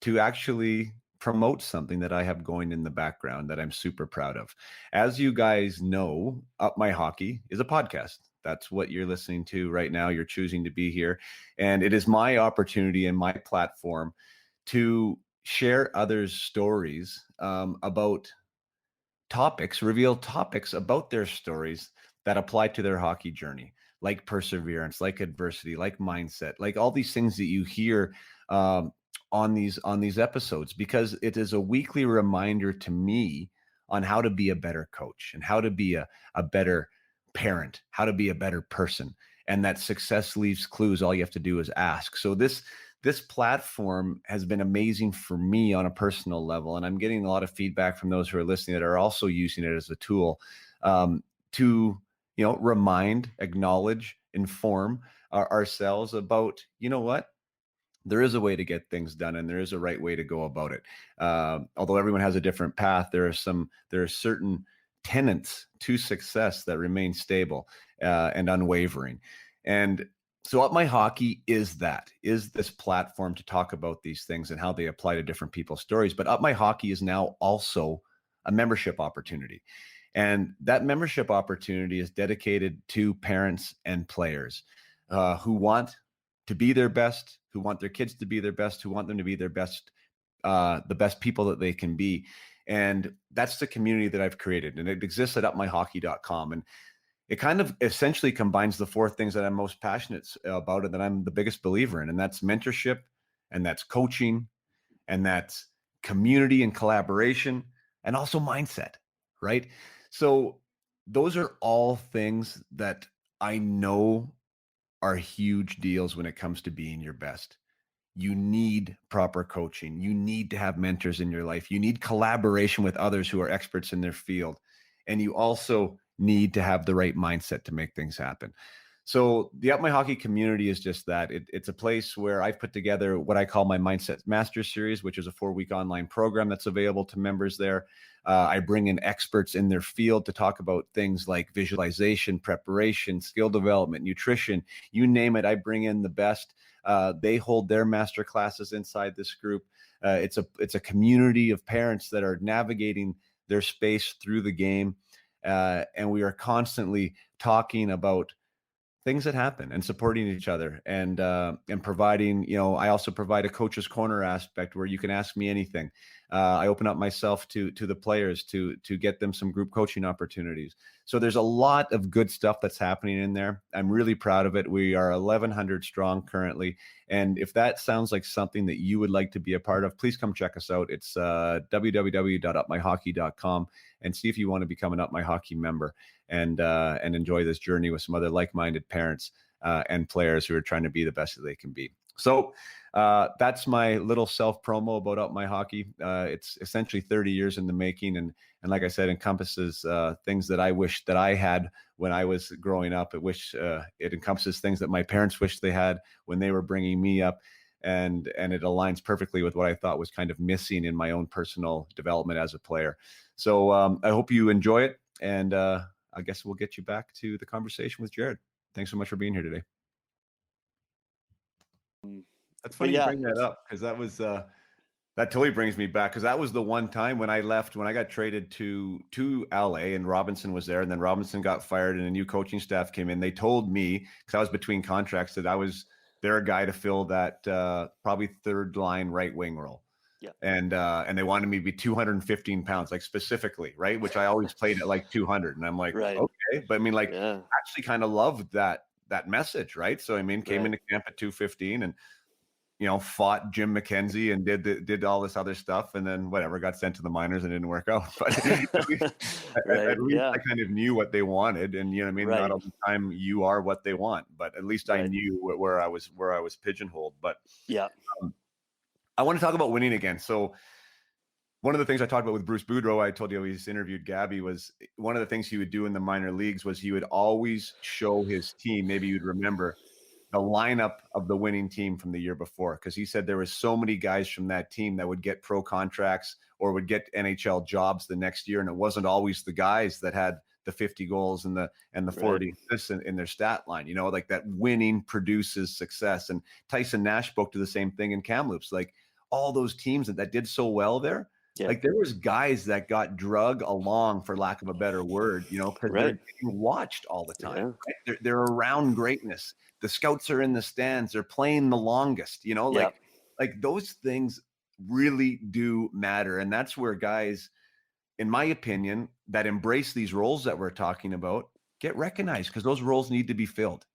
to actually promote something that I have going in the background that I'm super proud of. As you guys know, Up My Hockey is a podcast. That's what you're listening to right now. You're choosing to be here. And it is my opportunity and my platform to share others' stories about topics, reveal topics about their stories that apply to their hockey journey, like perseverance, like adversity, like mindset, like all these things that you hear on these episodes, because it is a weekly reminder to me on how to be a better coach and how to be a better parent, how to be a better person, and that success leaves clues. All you have to do is ask. So this platform has been amazing for me on a personal level, and I'm getting a lot of feedback from those who are listening that are also using it as a tool to remind, acknowledge, inform ourselves about, what, there is a way to get things done, and there is a right way to go about it. Although everyone has a different path, there are certain tenets to success that remain stable and unwavering. And so Up My Hockey is this platform to talk about these things and how they apply to different people's stories. But Up My Hockey is now also a membership opportunity. And that membership opportunity is dedicated to parents and players who want to be their best, who want their kids to be their best, who want them to be their best, the best people that they can be. And that's the community that I've created. And it exists at upmyhockey.com. And it kind of essentially combines the four things that I'm most passionate about and that I'm the biggest believer in. And that's mentorship, and that's coaching, and that's community and collaboration, and also mindset, right? So those are all things that I know are huge deals when it comes to being your best. You need proper coaching. You need to have mentors in your life. You need collaboration with others who are experts in their field. And you also need to have the right mindset to make things happen. So the Up My Hockey community is just that. It's a place where I've put together what I call my Mindset Master Series, which is a 4-week online program that's available to members there. I bring in experts in their field to talk about things like visualization, preparation, skill development, nutrition, you name it. I bring in the best. They hold their master classes inside this group. It's a community of parents that are navigating their space through the game. And we are constantly talking about things that happen and supporting each other and providing, I also provide a coach's corner aspect where you can ask me anything. I open up myself to the players to get them some group coaching opportunities. So there's a lot of good stuff that's happening in there. I'm really proud of it. We are 1,100 strong currently. And if that sounds like something that you would like to be a part of, please come check us out. It's www.upmyhockey.com and see if you want to become an Up My Hockey member and enjoy this journey with some other like-minded parents and players who are trying to be the best that they can be. So that's my little self-promo about Up My Hockey. It's essentially 30 years in the making. And like I said, encompasses things that I wish that I had when I was growing up. It encompasses things that my parents wished they had when they were bringing me up. And it aligns perfectly with what I thought was kind of missing in my own personal development as a player. So I hope you enjoy it. And I guess we'll get you back to the conversation with Jerred. Thanks so much for being here today. That's funny you bring that up, because that was that totally brings me back, because that was the one time when I got traded to LA and Robinson was there, and then Robinson got fired and a new coaching staff came in. They told me, because I was between contracts, that I was their guy to fill that probably third line right wing role. Yeah. And they wanted me to be 215 pounds, like specifically, right? Which I always played at like 200. And I'm like, right. Okay. But I mean, like, actually kind of loved that message, right? So, I mean, came into camp at 215 and, fought Jim McKenzie and did all this other stuff. And then whatever, got sent to the minors and didn't work out. But at least I kind of knew what they wanted. And, you know what I mean? Not all the time you are what they want, but at least I knew where I was pigeonholed. But I want to talk about winning again. So one of the things I talked about with Bruce Boudreau, I told you he's interviewed Gabby, was one of the things he would do in the minor leagues was he would always show his team, maybe you'd remember, the lineup of the winning team from the year before. Because he said there was so many guys from that team that would get pro contracts or would get NHL jobs the next year. And it wasn't always the guys that had the 50 goals and the 40 assists in their stat line, like that winning produces success. And Tyson Nash spoke to the same thing in Kamloops, like all those teams that did so well there. Yeah. Like there was guys that got drug along, for lack of a better word, because they're being watched all the time. Yeah. Right? They're around greatness. The scouts are in the stands. They're playing the longest, like those things really do matter. And that's where guys, in my opinion, that embrace these roles that we're talking about get recognized, because those roles need to be filled,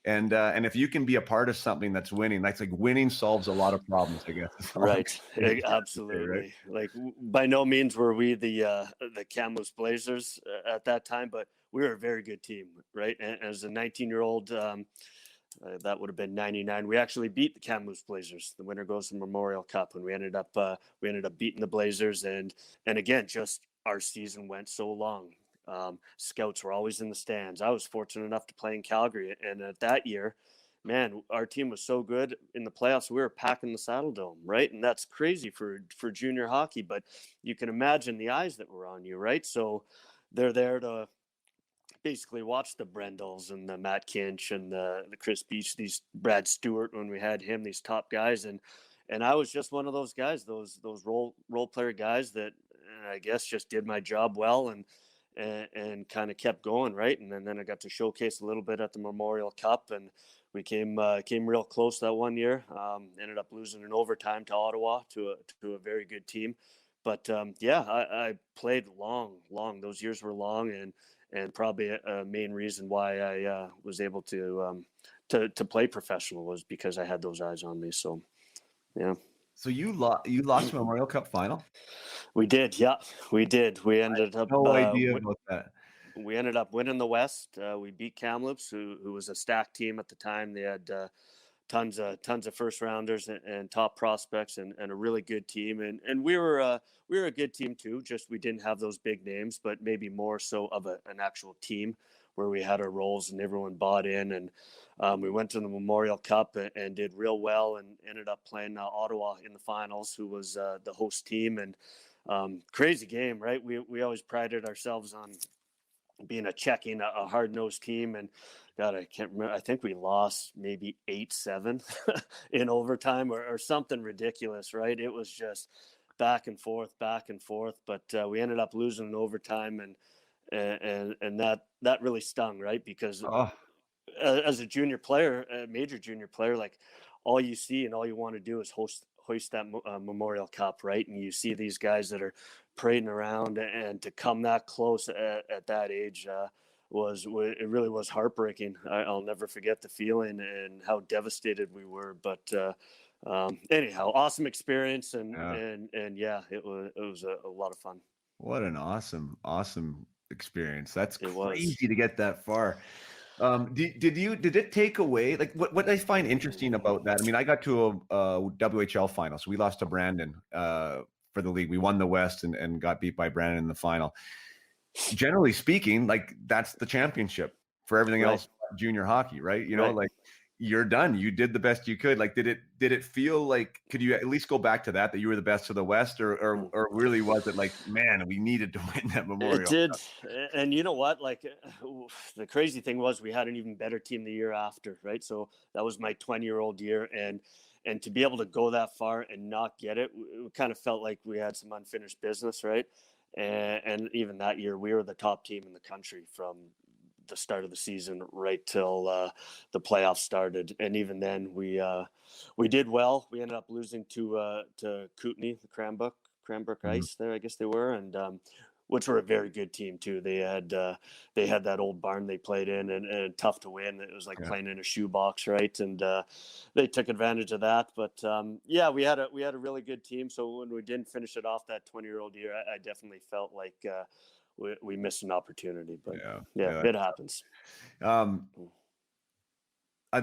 And if you can be a part of something that's winning, that's like winning solves a lot of problems, I guess. Right. Absolutely. Right? Like by no means were we the Kamloops Blazers at that time, but we were a very good team, right? And as a 19-year-old, that would have been 99. We actually beat the Kamloops Blazers. The winner goes to Memorial Cup, and we ended up beating the Blazers. And again, just our season went so long. Scouts were always in the stands. I was fortunate enough to play in Calgary, and at that year, man, our team was so good in the playoffs. We were packing the Saddle Dome, right? And that's crazy for junior hockey, but you can imagine the eyes that were on you, right? So they're there to basically watch the Brendels and the Matt Kinch and the Chris Beach, these Brad Stewart when we had him, these top guys, and I was just one of those guys, those role player guys that I guess just did my job well and kind of kept going, right? And then I got to showcase a little bit at the Memorial Cup, and we came real close that one year. Ended up losing in overtime to Ottawa to a very good team, but I played long. Those years were long, and probably a main reason why I was able to play professional was because I had those eyes on me. So, yeah. So you lost the Memorial Cup final? We did, yeah, we did. We ended up no idea about that. We ended up winning the West. We beat Kamloops, who was a stacked team at the time. They had tons of first rounders and top prospects and a really good team. And we were a good team too. Just we didn't have those big names, but maybe more so of an actual team where we had our roles and everyone bought in. And we went to the Memorial Cup and did real well and ended up playing Ottawa in the finals, who was the host team. And crazy game, right? We always prided ourselves on being a hard-nosed team, and God, I can't remember. I think we lost maybe 8-7 in overtime or something ridiculous, right? It was just back and forth. But we ended up losing in overtime, and that really stung, right? Because as a junior player, a major junior player, like all you see and all you want to do is hoist that Memorial Cup, right? And you see these guys that are parading around, and to come that close at that age it really was heartbreaking. I'll never forget the feeling and how devastated we were. But anyhow, awesome experience, and yeah, it was a lot of fun. What an awesome experience. That's crazy to get that far. Did it take away, like what I find interesting about that? I mean, I got to a WHL final, so we lost to Brandon for the league. We won the West and got beat by Brandon in the final. Generally speaking, like that's the championship for everything else, junior hockey, right? You know, like you're done. You did the best you could. Like, did it feel like, could you at least go back to that you were the best of the West, or really was it like, man, we needed to win that Memorial? It did. And you know what, like the crazy thing was we had an even better team the year after, right? So that was my 20-year-old year, and to be able to go that far and not get it, it kind of felt like we had some unfinished business, right? And even that year, we were the top team in the country from the start of the season right till the playoffs started. And even then, we did well. We ended up losing to Kootenay, the Cranbrook Ice there, I guess they were, and which were a very good team too. They had that old barn they played in, and tough to win. It was like playing in a shoebox, right? And they took advantage of that. But we had a really good team. So when we didn't finish it off that 20-year-old year, I definitely felt like we missed an opportunity. But it happens.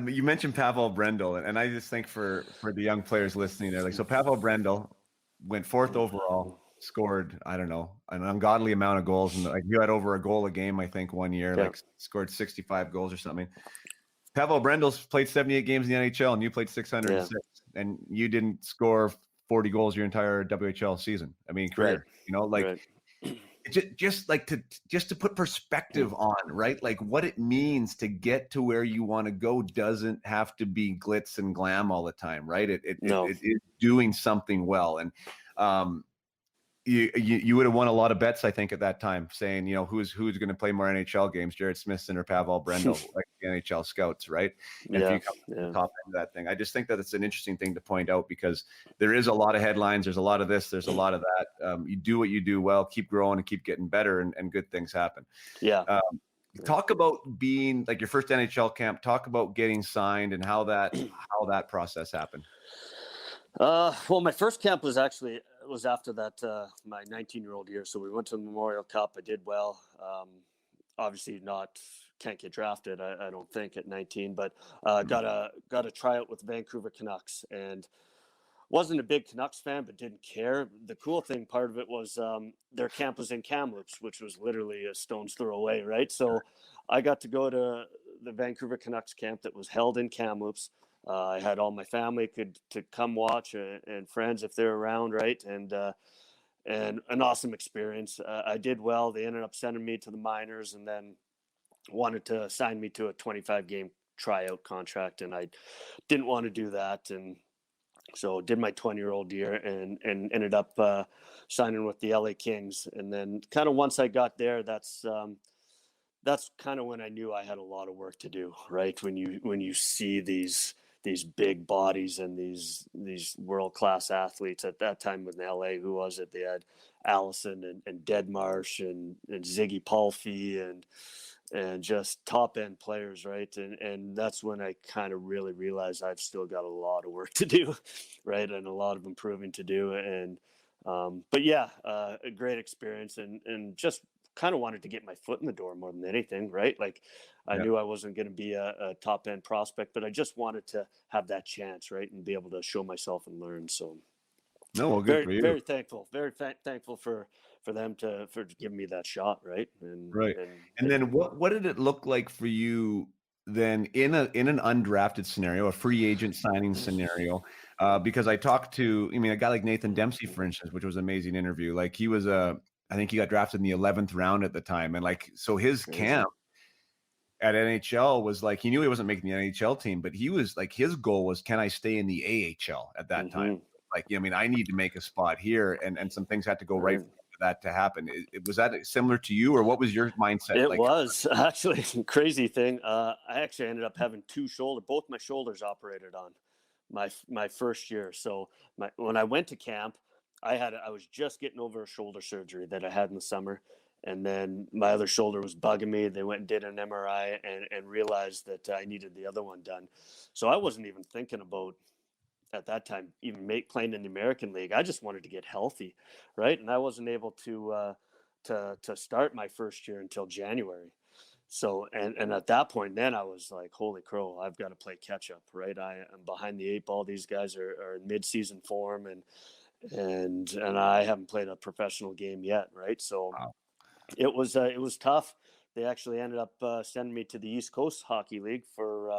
You mentioned Pavel Brendel, and I just think for the young players listening there, like, so Pavel Brendel went 4th overall. Scored, I don't know, an ungodly amount of goals, and like you had over a goal a game, I think, one year, like scored 65 goals or something. Pavel Brendel's played 78 games in the NHL, and you played 606, and you didn't score 40 goals your entire WHL season. I mean, career, you know, like just to put perspective on, right? Like what it means to get to where you want to go doesn't have to be glitz and glam all the time, right? It is doing something well, and you would have won a lot of bets, I think, at that time, saying, you know, who's going to play more NHL games, Jarred Smithson or Pavel Brendel, like the NHL scouts, right? And if you come to the top end of that thing, I just think that it's an interesting thing to point out, because there is a lot of headlines, there's a lot of this, there's a lot of that. You do what you do well, keep growing and keep getting better, and good things happen. talk about being like your first NHL camp. Talk about getting signed and how that process happened. Well, my first camp was after that my 19-year-old year. So we went to the Memorial Cup. I did well. Obviously, can't get drafted. I don't think at 19, but got a tryout with Vancouver Canucks, and wasn't a big Canucks fan, but didn't care. The cool thing, part of it was their camp was in Kamloops, which was literally a stone's throw away, right? So I got to go to the Vancouver Canucks camp that was held in Kamloops. I had all my family to come watch and friends if they're around, right? And an awesome experience. I did well. They ended up sending me to the minors, and then wanted to sign me to a 25-game tryout contract, and I didn't want to do that, and so did my 20-year-old year and ended up signing with the LA Kings. And then kind of once I got there, that's kind of when I knew I had a lot of work to do, right? When you see these big bodies and these world-class athletes at that time with LA, who was it? They had Allison and Deadmarsh and Ziggy Palffy and just top end players, right? And that's when I kind of really realized I've still got a lot of work to do, right? And a lot of improving to do. And but yeah, a great experience, and just kind of wanted to get my foot in the door more than anything, right? Like I knew I wasn't going to be a top end prospect, but I just wanted to have that chance, right? And be able to show myself and learn. So no, well, good for you. Very thankful, thankful for them for giving me that shot, right? And then what did it look like for you then in an undrafted scenario, a free agent signing scenario? Because I talked to, a guy like Nathan Dempsey, for instance, which was an amazing interview. Like he was I think he got drafted in the 11th round at the time, and like so his camp at NHL was like he knew he wasn't making the NHL team, but he was like his goal was, can I stay in the AHL at that time? Like, I need to make a spot here, and some things had to go right for that to happen. Was that similar to you, or what was your mindset? It was actually a crazy thing. I actually ended up having both my shoulders operated on my first year. So when I went to camp, I was just getting over a shoulder surgery that I had in the summer. And then my other shoulder was bugging me. They went and did an MRI and realized that I needed the other one done. So I wasn't even thinking about, at that time, even playing in the American League. I just wanted to get healthy, right? And I wasn't able to start my first year until January. So and at that point, then I was like, holy crow, I've got to play catch up, right? I am behind the eight ball. These guys are in mid-season form, and I haven't played a professional game yet, right? So it was tough. They actually ended up sending me to the East Coast Hockey League for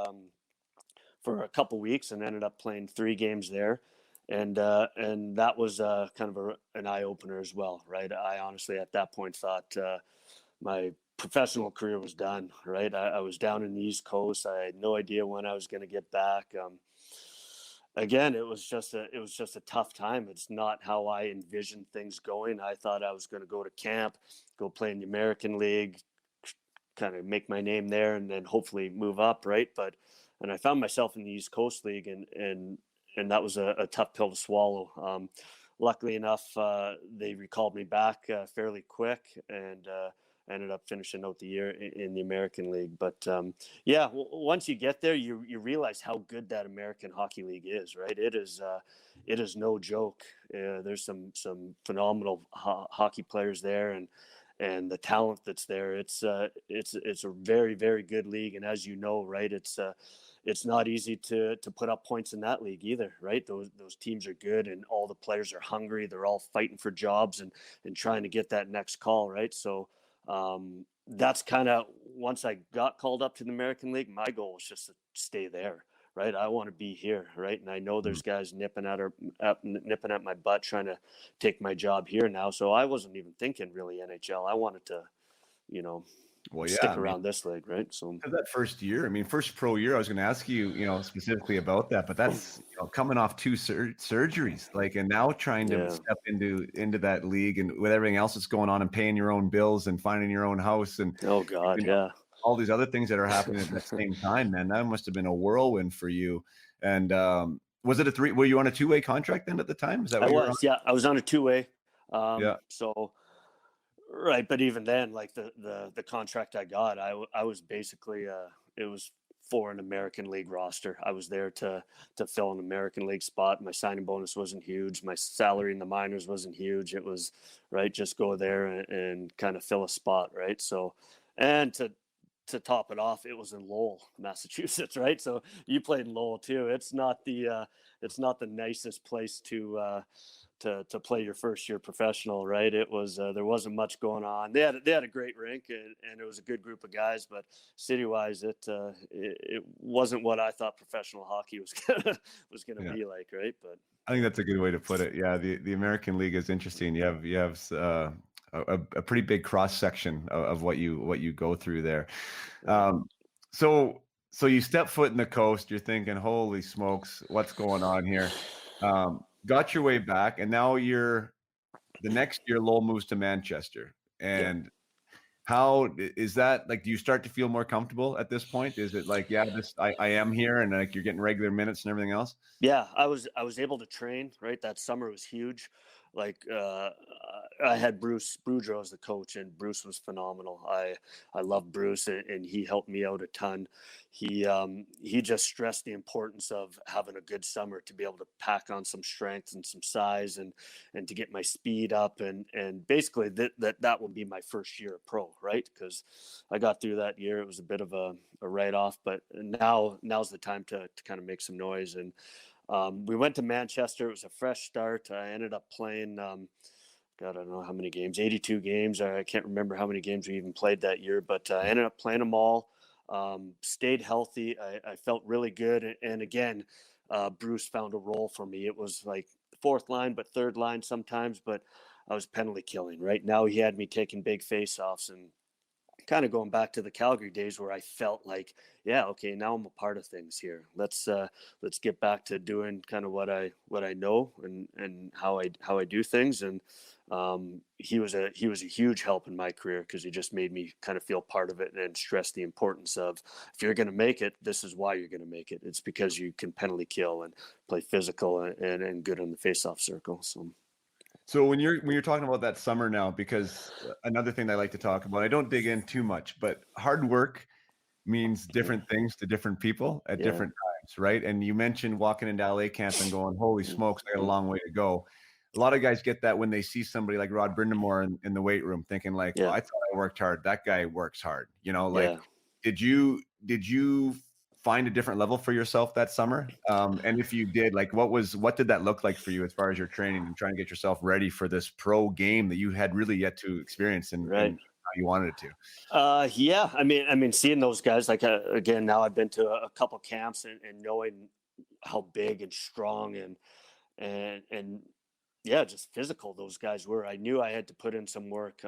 a couple weeks, and ended up playing 3 games there. And that was kind of an eye opener as well, right? I honestly at that point thought my professional career was done, right? I was down in the East Coast. I had no idea when I was going to get back. Again, it was just a tough time. It's not how I envisioned things going. I thought I was going to go to camp, go play in the American League, kind of make my name there, and then hopefully move up, right? And I found myself in the East Coast League, and that was a tough pill to swallow. Luckily enough, they recalled me back fairly quick, and ended up finishing out the year in the American League. But once you get there, you realize how good that American Hockey League is, right? It is no joke. There's some phenomenal hockey players there, and the talent that's there. It's a very, very good league, and as you know, right, it's not easy to put up points in that league either, right? Those teams are good, and all the players are hungry. They're all fighting for jobs and trying to get that next call, right? So that's kind of, once I got called up to the American League, my goal was just to stay there, right? I want to be here, right? And I know there's guys nipping at my butt trying to take my job here now. So I wasn't even thinking really NHL. I wanted to, stick around this league, right? So that first year, first pro year, I was going to ask you, specifically about that, but that's coming off 2 surgeries, like, and now trying to step into that league, and with everything else that's going on, and paying your own bills and finding your own house, and all these other things that are happening at the same time, man, that must have been a whirlwind for you. And was it were you on a 2-way contract then at the time? Is that what I was on a 2-way. So Right, but even then, like the contract I got, I was basically it was for an American League roster. I was there to fill an American League spot. My signing bonus wasn't huge. My salary in the minors wasn't huge. It was right, just go there and kind of fill a spot, right? So, and to top it off, it was in Lowell, Massachusetts, right? So you played in Lowell too. It's not the nicest place to play your first year professional, right? It was there wasn't much going on. They had a great rink and it was a good group of guys, but city wise, it wasn't what I thought professional hockey was gonna Yeah. be like, right? But I think that's a good way to put it. Yeah, the American League is interesting. You have a pretty big cross section of what you go through there. Um, so you step foot in the coast. You're thinking, "Holy smokes, what's going on here?" Got your way back, and now the next year. Lowell moves to Manchester, yeah. and how is that? Like, do you start to feel more comfortable at this point? Is it like, yeah, I am here, and like you're getting regular minutes and everything else? Yeah, I was able to train, right? That summer was huge. Like I had Bruce Boudreau as the coach, and Bruce was phenomenal. I love Bruce, and he helped me out a ton. He just stressed the importance of having a good summer to be able to pack on some strength and some size, and to get my speed up, and basically that would be my first year of pro, right? Because I got through that year. It was a bit of a write off, but now's the time to kind of make some noise. And we went to Manchester. It was a fresh start. I ended up playing, God, I don't know how many games, 82 games. I can't remember how many games we even played that year, but I ended up playing them all. Stayed healthy. I felt really good. And again, Bruce found a role for me. It was like fourth line, but third line sometimes, but I was penalty killing. Right now, he had me taking big face-offs and kind of going back to the Calgary days where I felt like, yeah, okay, now I'm a part of things here. Let's get back to doing kind of what I know and how I do things. And he was a huge help in my career because he just made me kind of feel part of it and stress the importance of, if you're going to make it, this is why you're going to make it. It's because you can penalty kill and play physical and good in the face-off circle. So when you're talking about that summer now, because another thing that I like to talk about, I don't dig in too much, but hard work means different things to different people at Yeah. different times, right? And you mentioned walking into LA camp and going, "Holy smokes, I got a long way to go." A lot of guys get that when they see somebody like Rod Brindamore in the weight room, thinking like, "Oh, Yeah. I thought I worked hard. That guy works hard." Like, Yeah. did you find a different level for yourself that summer? And if you did, like, what did that look like for you as far as your training and trying to get yourself ready for this pro game that you had really yet to experience and Right. how you wanted it to? Yeah. I mean, seeing those guys, like, again, now I've been to a couple camps and knowing how big and strong and yeah, just physical those guys were. I knew I had to put in some work.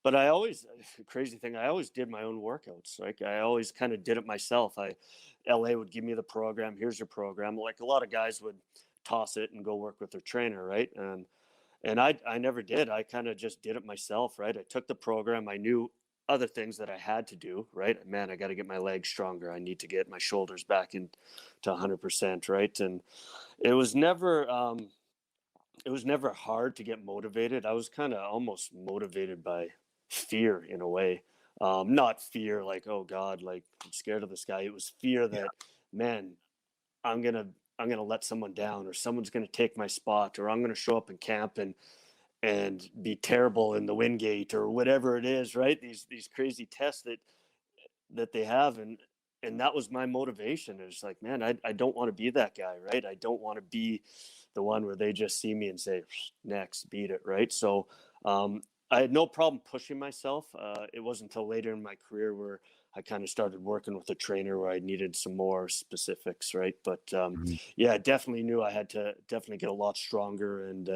But I always, crazy thing, I always did my own workouts. Like, I always kind of did it myself. LA would give me the program. Here's your program. Like, a lot of guys would toss it and go work with their trainer, right? And I never did. I kind of just did it myself, right? I took the program. I knew other things that I had to do, right? Man, I got to get my legs stronger. I need to get my shoulders back into 100%, right? And it was never hard to get motivated. I was kind of almost motivated by fear in a way. Not fear like, oh God, like I'm scared of this guy. It was fear Yeah. that, man, I'm gonna I'm gonna let someone down, or someone's gonna take my spot, or I'm gonna show up in camp and be terrible in the Wingate or whatever it is, right? These crazy tests that they have, and that was my motivation. It's like, man, I don't want to be that guy, right? I don't want to be the one where they just see me and say, next, beat it, right? So I had no problem pushing myself. It wasn't until later in my career where I kind of started working with a trainer where I needed some more specifics, right? But Mhm. yeah, I definitely knew I had to definitely get a lot stronger and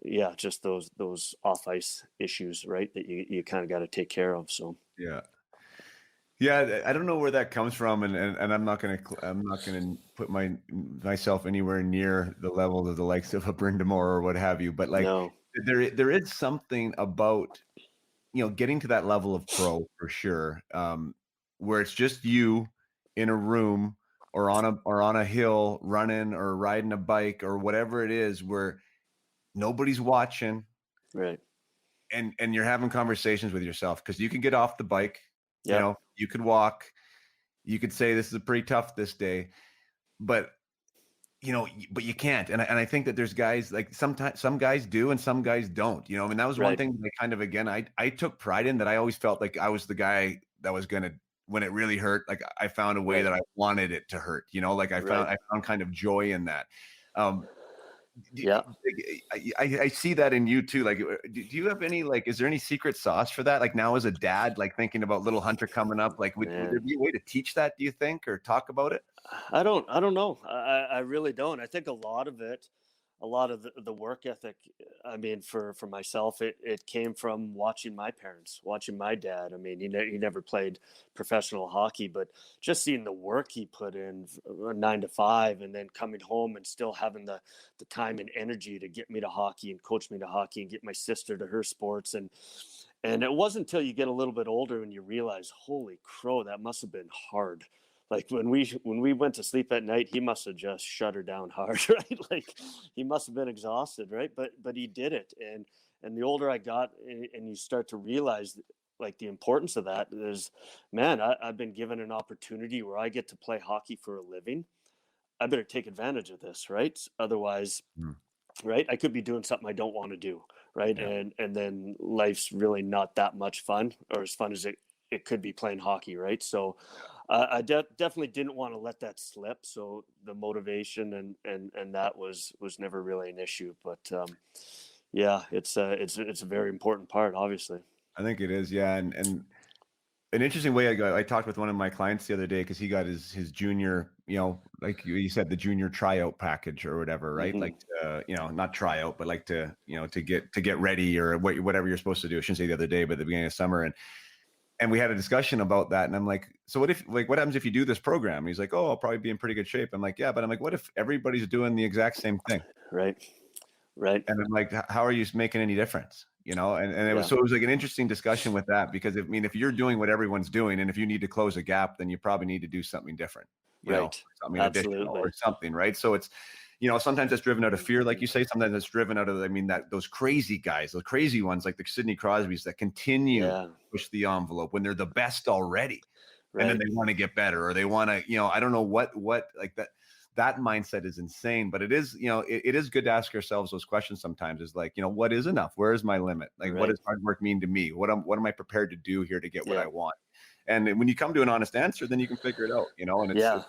yeah, just those off ice issues, right? That you kind of got to take care of. So Yeah. Yeah, I don't know where that comes from, and I'm not gonna put myself anywhere near the level of the likes of a Brindamore or what have you. But like, no, there is something about getting to that level of pro for sure, where it's just you in a room or on a hill running or riding a bike or whatever it is, where nobody's watching. right, and you're having conversations with yourself, because you can get off the bike, Yeah. you could walk, you could say this is pretty tough this day, but but you can't. And I think that there's guys, like, sometimes some guys do and some guys don't, I mean, that was one Right. thing that kind of, again, I took pride in, that I always felt like I was the guy that was going to, when it really hurt, like, I found a way Right. that I wanted it to hurt, like I Right. found kind of joy in that. Um, Yeah. I see that in you too. Like, do you have any, like, is there any secret sauce for that? Like, now as a dad, like, thinking about little Hunter coming up, like, would there Man. be a way to teach that, do you think, or talk about it? I don't know. I really don't. I think a lot of the work ethic, I mean, for myself, it came from watching my parents, watching my dad. I mean, he never played professional hockey, but just seeing the work he put in, 9 to 5, and then coming home and still having the time and energy to get me to hockey and coach me to hockey and get my sister to her sports. And it wasn't until you get a little bit older and you realize, holy crow, that must have been hard. Like, when we went to sleep at night, he must have just shut her down hard, right? Like, he must have been exhausted, right? But he did it. And the older I got, and you start to realize, like, the importance of that is, man, I've been given an opportunity where I get to play hockey for a living. I better take advantage of this, right? Otherwise, Mm. right, I could be doing something I don't want to do, right? Yeah. And then life's really not that much fun, or as fun as it could be playing hockey, right? So I definitely didn't want to let that slip. So the motivation and that was never really an issue. But yeah, it's a very important part, obviously. I think it is. Yeah. And an interesting way I talked with one of my clients the other day, because he got his junior, like you said, the junior tryout package or whatever, right? Hmm. Like, not tryout, but like to get ready, or whatever you're supposed to do. I shouldn't say the other day, but at the beginning of summer. And we had a discussion about that. And I'm like, so what happens if you do this program? And he's like, oh, I'll probably be in pretty good shape. I'm like, yeah, but I'm like, what if everybody's doing the exact same thing? Right. Right. And I'm like, how are you making any difference? And it was, Yeah. so it was like an interesting discussion with that, because I mean, if you're doing what everyone's doing, and if you need to close a gap, then you probably need to do something different, Right. something additional Absolutely. or something. Right. So it's, sometimes that's driven out of fear, like you say, sometimes that's driven out of, I mean, that those crazy guys, those crazy ones, like the Sidney Crosbys, that continue Yeah. to push the envelope when they're the best already. And then Right. they want to get better, or they want to, I don't know what like that mindset is insane. But it is, it is good to ask ourselves those questions sometimes, is like, what is enough? Where is my limit? Like, what Right. does hard work mean to me? What am I prepared to do here to get what Yeah. I want? And when you come to an honest answer, then you can figure it out, and Yeah.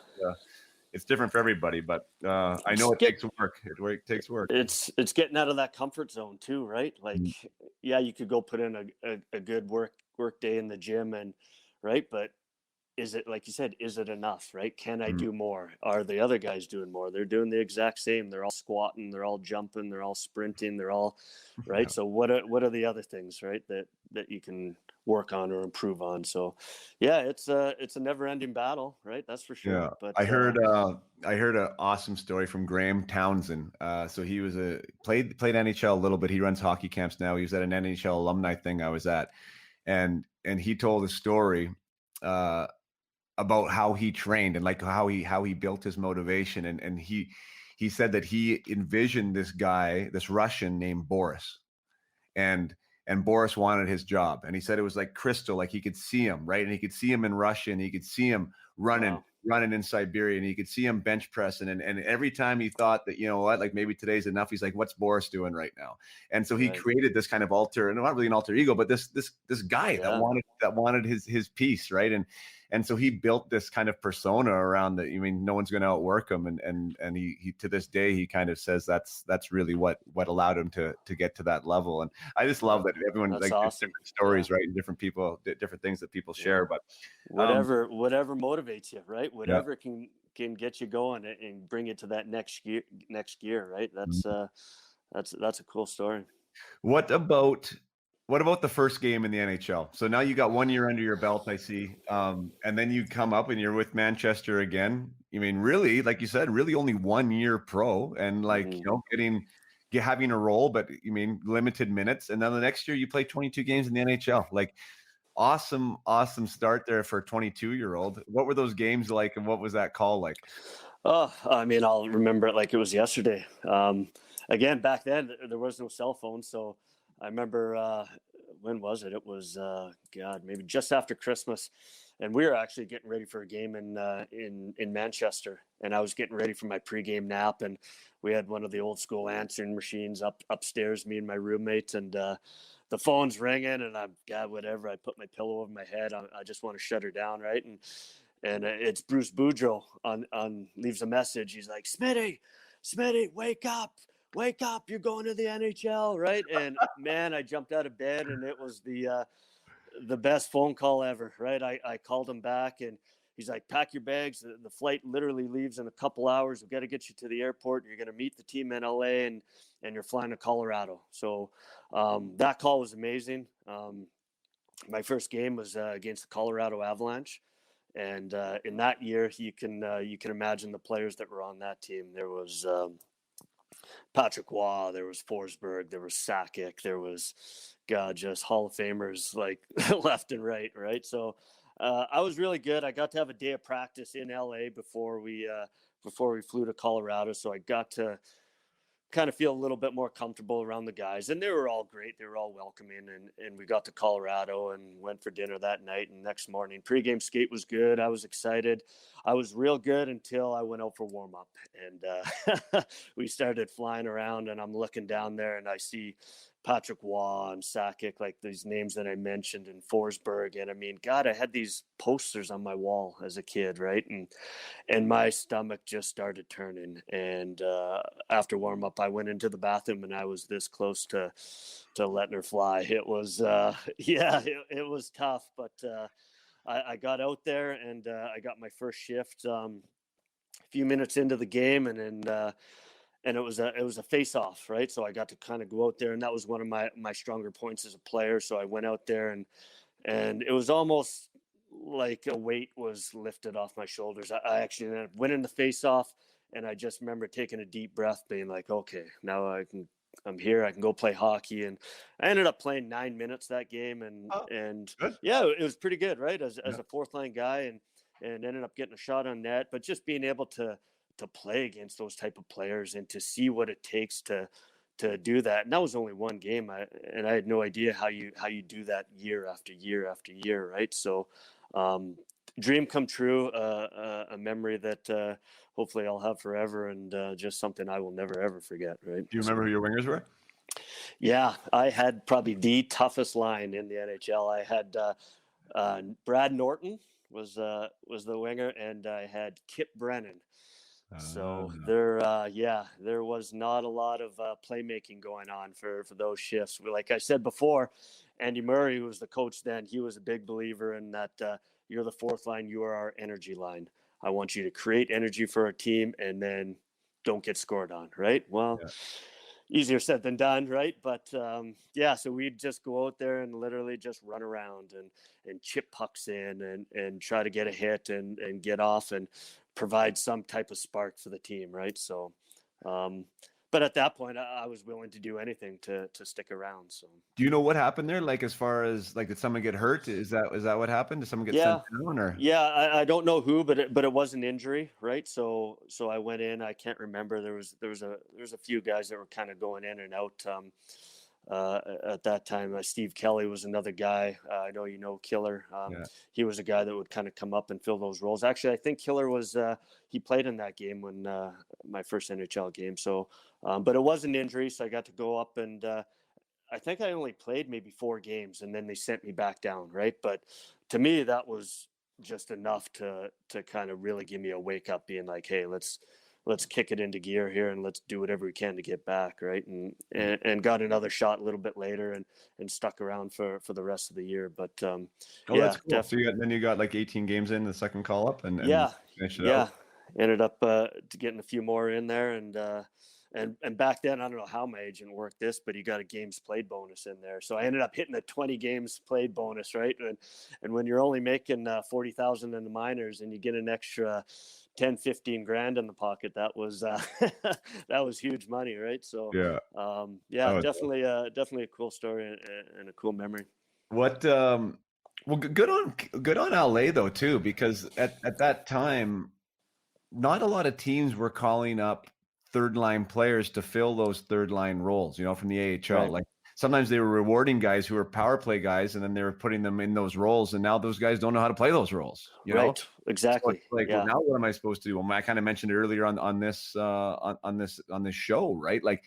it's different for everybody. But I know it takes work. It takes work. It's getting out of that comfort zone too, right? Like, Mm. yeah, you could go put in a good work day in the gym, and right, but is it, like you said, is it enough, right? Can I Mm. do more? Are the other guys doing more? They're doing the exact same. They're all squatting, they're all jumping, they're all sprinting, they're all right. Yeah. So what are the other things, right, that you can work on or improve on? So yeah, it's a never ending battle, right? That's for sure. Yeah, But I heard an awesome story from Graham Townsend. So he was played NHL a little bit. He runs hockey camps now. He was at an NHL alumni thing I was at, and he told a story about how he trained, and like how he built his motivation. And he said that he envisioned this guy, this Russian named Boris, and Boris wanted his job. And he said it was like crystal, like he could see him, right? And he could see him in Russia, and he could see him running wow, in Siberia, and he could see him bench pressing. And every time he thought that, what, like, maybe today's enough, he's like, what's Boris doing right now? And so he right, created this kind of not really an alter ego, but this guy that yeah, wanted his piece, right? And so he built this kind of persona around that. I mean, no one's going to outwork him. And he to this day, he kind of says that's really what allowed him to get to that level. And I just love that everyone, that's like, there's awesome. different stories, Yeah. right? And different people, different things that people share. Yeah. But Whatever motivates you, right? yeah. Whatever can get you going and bring it to that next gear, right? That's a cool story. What about the first game in the NHL? So now you got 1 year under your belt, I see. And then you come up and you're with Manchester again. I mean, really, like you said, really only 1 year pro, and like, Hmm. having a role, but you mean limited minutes. And then the next year you play 22 games in the NHL. Like, awesome start there for a 22-year-old. What were those games like, and what was that call like? Oh, I mean, I'll remember it like it was yesterday. Again, back then there was no cell phone, so I remember when was it? It was God, maybe just after Christmas, and we were actually getting ready for a game in Manchester, and I was getting ready for my pregame nap, and we had one of the old school answering machines upstairs, me and my roommates, and the phone's ringing, and I'm God, whatever. I put my pillow over my head. I just want to shut her down, right? And it's Bruce Boudreau on leaves a message. He's like, Smitty, wake up, you're going to the NHL, right? And man, I jumped out of bed, and it was the best phone call ever, right? I called him back, and he's like, pack your bags. The flight literally leaves in a couple hours. We've got to get you to the airport. You're going to meet the team in LA, and you're flying to Colorado. So that call was amazing. My first game was against the Colorado Avalanche. And in that year, you can imagine the players that were on that team. There was Patrick Waugh, there was Forsberg, there was Sakic, there was just Hall of Famers like left and right. So I was really good. I got to have a day of practice in LA before we flew to Colorado, so I got to kind of feel a little bit more comfortable around the guys, and they were all great. They were all welcoming, and we got to Colorado and went for dinner that night. And next morning, pregame skate was good. I was excited. I was real good until I went out for warm up, and we started flying around. And I'm looking down there, and I see Patrick Waugh and Sakic, like these names that I mentioned, and Forsberg. And I mean, God, I had these posters on my wall as a kid, right? And my stomach just started turning. And after warm up, I went into the bathroom, and I was this close to letting her fly. It was, it was tough, but I got out there, and I got my first shift a few minutes into the game, and it was a face-off, right? So I got to kind of go out there, and that was one of my stronger points as a player. So I went out there, and it was almost like a weight was lifted off my shoulders. I actually ended up winning the face-off, and I just remember taking a deep breath, being like, okay, now I'm here. I can go play hockey. And I ended up playing 9 minutes that game, and yeah, it was pretty good, right? As a fourth line guy, and ended up getting a shot on net, but just being able to play against those type of players and to see what it takes to do that. And that was only one game. I had no idea how you do that year after year after year. Right. So, dream come true, a memory that, hopefully I'll have forever, and, just something I will never, ever forget. Right. Do you remember who your wingers were? Yeah, I had probably the toughest line in the NHL. I had, Brad Norton was the winger, and I had Kip Brennan. So there was not a lot of playmaking going on for those shifts. Like I said before, Andy Murray, who was the coach then, he was a big believer in that you're the fourth line, you are our energy line. I want you to create energy for our team, and then don't get scored on, right? Well, easier said than done, right? But so we'd just go out there and literally just run around and chip pucks in and try to get a hit and get off and provide some type of spark for the team, right? So, but at that point, I was willing to do anything to stick around. So, do you know what happened there? Like, as far as like, did someone get hurt? Is that what happened? Did someone get sent down? Or I don't know who, but it was an injury, right? So I went in. I can't remember. There was a few guys that were kind of going in and out. At that time, Steve Kelly was another guy. I know Killer. He was a guy that would kind of come up and fill those roles. Actually, I think Killer was he played in that game when my first NHL game. So, but it was an injury, so I got to go up, and I think I only played maybe 4 games, and then they sent me back down, right? But to me, that was just enough to kind of really give me a wake up, being like, hey, let's kick it into gear here, and let's do whatever we can to get back, right? And got another shot a little bit later, and stuck around for the rest of the year. But that's cool. So you got like 18 games in the second call up, and finished it out. Ended up getting a few more in there, and back then, I don't know how my agent worked this, but he got a games played bonus in there. So I ended up hitting a 20 games played bonus, right? And when you're only making 40,000 in the minors, and you get an extra 10, 15 grand in the pocket, that was that was huge money, right? So definitely a cool story and a cool memory. What well, good on LA though too, because at that time, not a lot of teams were calling up third line players to fill those third line roles, from the AHL. Right. Like sometimes they were rewarding guys who were power play guys, and then they were putting them in those roles, and now those guys don't know how to play those roles. You know, exactly. So it's like, well, now what am I supposed to do? Well, I kind of mentioned it earlier on this show, right? Like,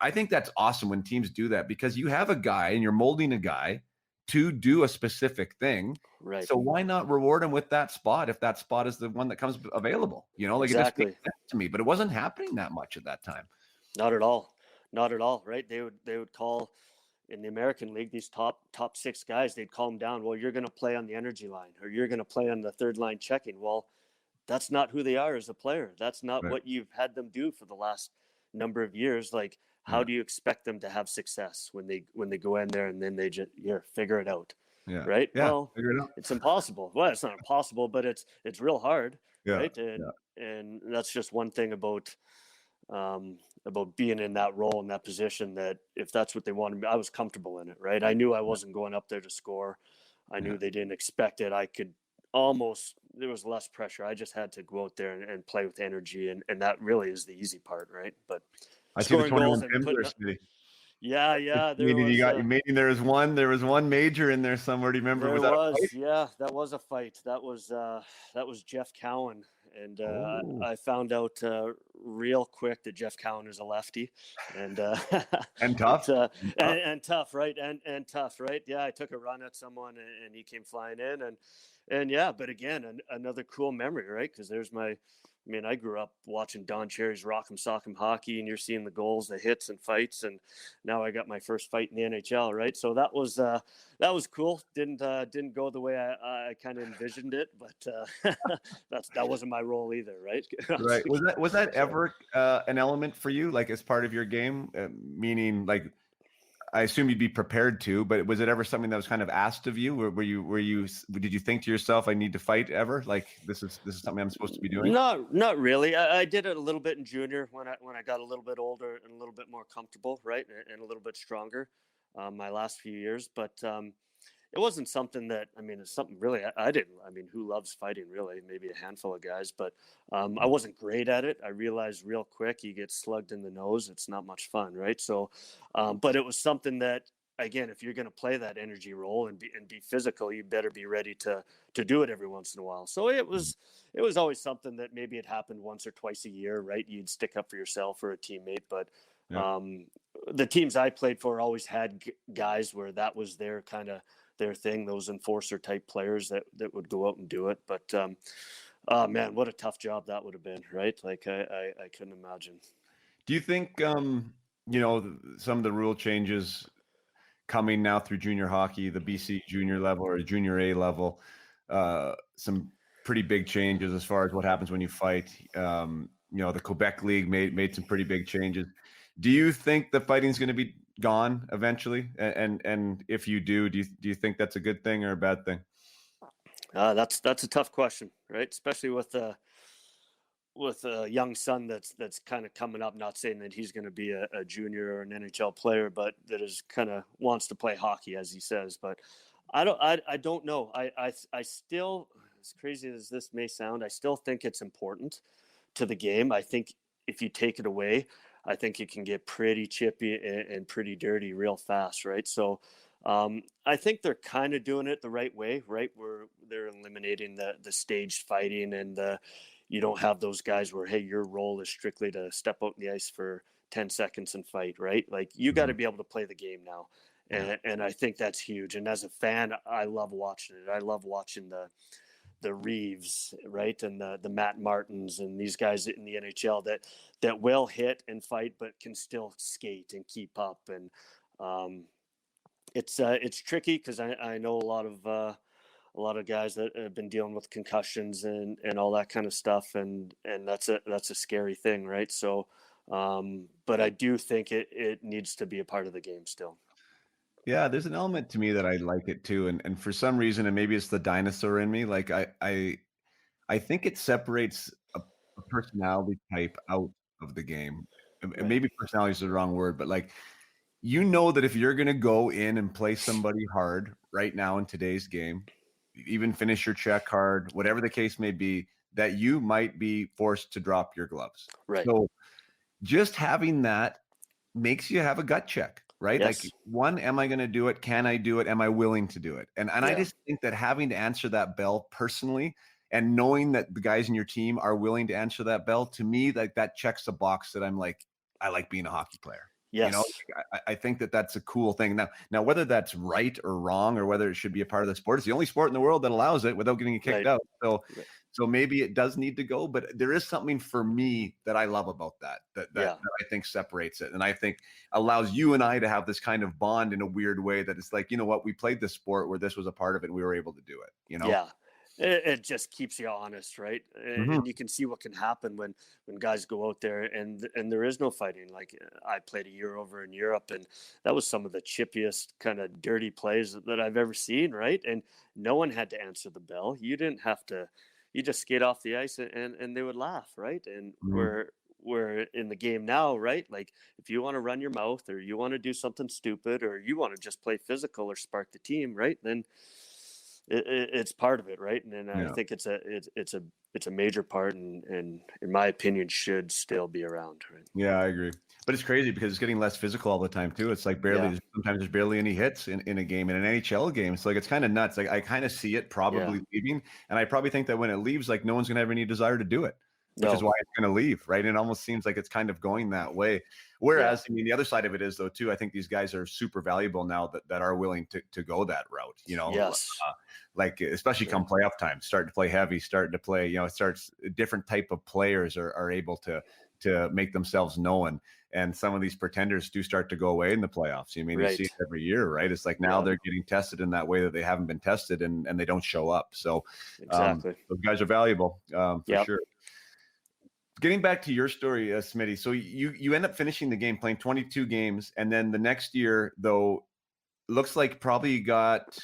I think that's awesome when teams do that, because you have a guy and you're molding a guy to do a specific thing. Right. So why not reward him with that spot if that spot is the one that comes available? You know, like Exactly. it just makes sense to me, but it wasn't happening that much at that time. Not at all. Not at all. Right. They would call in the American League these top 6 guys. They'd call them down. Well, you're going to play on the energy line, or you're going to play on the third line checking. Well, that's not who they are as a player. That's not what you've had them do for the last number of years. Like, how do you expect them to have success when they go in there and then they just figure it out? Yeah. Right. Yeah. Well, it's impossible. Well, it's not impossible, but it's real hard. Yeah. Right. And that's just one thing about being in that role, in that position, that if that's what they wanted, I was comfortable in it. Right. I knew I wasn't going up there to score. I knew they didn't expect it. I could there was less pressure. I just had to go out there and play with energy. And that really is the easy part. Right. But I see the 21 Timbers. Yeah. There was one major in there somewhere. Do you remember? That was a fight. That was Jeff Cowan. And I found out real quick that Jeff Cowan is a lefty, and and tough, and tough, right? And tough, right? Yeah, I took a run at someone, and he came flying in, and yeah. But again, another cool memory, right? Because I grew up watching Don Cherry's Rock'em Sock'em Hockey, and you're seeing the goals, the hits, and fights, and now I got my first fight in the NHL, right? So that was cool. Didn't go the way I kind of envisioned it, but that wasn't my role either, right? Right. Was that ever an element for you, like as part of your game? Meaning, like, I assume you'd be prepared to, but was it ever something that was kind of asked of you? Did you think to yourself, I need to fight ever? Like, this is something I'm supposed to be doing? Not really. I did it a little bit in junior when I got a little bit older and a little bit more comfortable, right? And a little bit stronger, my last few years, but it wasn't something that, it's something really, I didn't, who loves fighting really? Maybe a handful of guys, but I wasn't great at it. I realized real quick, you get slugged in the nose, it's not much fun, right? So, but it was something that, again, if you're going to play that energy role and be physical, you better be ready to do it every once in a while. So it was always something that maybe it happened once or twice a year, right? You'd stick up for yourself or a teammate, but the teams I played for always had guys where that was their kind of their thing, those enforcer type players that would go out and do it. But man, what a tough job that would have been, right? Like I couldn't imagine. Do you think some of the rule changes coming now through junior hockey, the BC junior level or junior A level, some pretty big changes as far as what happens when you fight? The Quebec League made some pretty big changes. Do you think the fighting's going to be gone eventually? And if you do you think that's a good thing or a bad thing? That's a tough question, right? Especially with a young son that's kind of coming up. Not saying that he's going to be a junior or an NHL player, but that is kind of wants to play hockey, as he says. But I don't know. I still, as crazy as this may sound, I still think it's important to the game. I think if you take it away, I think it can get pretty chippy and pretty dirty real fast, right? So I think they're kind of doing it the right way, right? Where they're eliminating the staged fighting, and you don't have those guys where, hey, your role is strictly to step out in the ice for 10 seconds and fight, right? Like, you got to be able to play the game now. And I think that's huge. And as a fan, I love watching it. I love watching the Reeves, right, and the Matt Martins and these guys in the NHL that will hit and fight but can still skate and keep up. And it's tricky because I know a lot of guys that have been dealing with concussions and all that kind of stuff, and that's a scary thing, right? So but I do think it needs to be a part of the game still. Yeah, there's an element to me that I like it too, and for some reason, and maybe it's the dinosaur in me, like I think it separates a personality type out of the game. And maybe personality is the wrong word, but like, that if you're gonna go in and play somebody hard right now in today's game, even finish your check hard, whatever the case may be, that you might be forced to drop your gloves. Right. So just having that makes you have a gut check. right? Like, Yes. one, am I going to do it? Can I do it? Am I willing to do it? And I Yeah. just think that having to answer that bell personally and knowing that the guys in your team are willing to answer that bell, to me, like, that checks a box that I'm like, I like being a hockey player. You know, Yes. I think that that's a cool thing. Now, whether that's right or wrong, or whether it should be a part of the sport, it's the only sport in the world that allows it without getting kicked Right. out. So, Right. so maybe it does need to go, but there is something for me that I love about that Yeah. I think separates it, and I think allows you and I to have this kind of bond in a weird way that it's like, you know what, we played this sport where this was a part of it, and we were able to do it. You know? Yeah. It just keeps you honest, right? Mhm. And you can see what can happen when guys go out there and there is no fighting. Like, I played a year over in Europe, and that was some of the chippiest kind of dirty plays that I've ever seen, right? And no one had to answer the bell. You didn't have to. You just skate off the ice, and they would laugh, right? And Mhm. we're in the game now, right? Like, if you want to run your mouth, or you want to do something stupid, or you want to just play physical or spark the team, right? Then it's part of it, right? And I Yeah. think it's a major part, and in my opinion, should still be around, right? Yeah, I agree. But it's crazy because it's getting less physical all the time too. It's like Yeah. sometimes there's barely any hits in a game, in an NHL game. So like, it's kind of nuts. Like, I kind of see it Yeah. probably leaving. And I probably think that when it leaves, like, no one's gonna have any desire to do it, which is No. why it's gonna leave, right? And it almost seems like it's kind of going that way. Yeah. Whereas, I mean, the other side of it is, though, too, I think these guys are super valuable now that are willing to go that route, you know. Yes. Like, especially Sure. come playoff time, starting to play heavy, starting to play, you know, it starts different type of players are able to make themselves known. And some of these pretenders do start to go away in the playoffs. I mean, you see Right. it every year, right? It's like now Yeah. they're getting tested in that way that they haven't been tested, and they don't show up. So Exactly. those guys are valuable, for Yep. sure. Getting back to your story, Smitty. So you end up finishing the game, playing 22 games, and then the next year, though, looks like probably you got.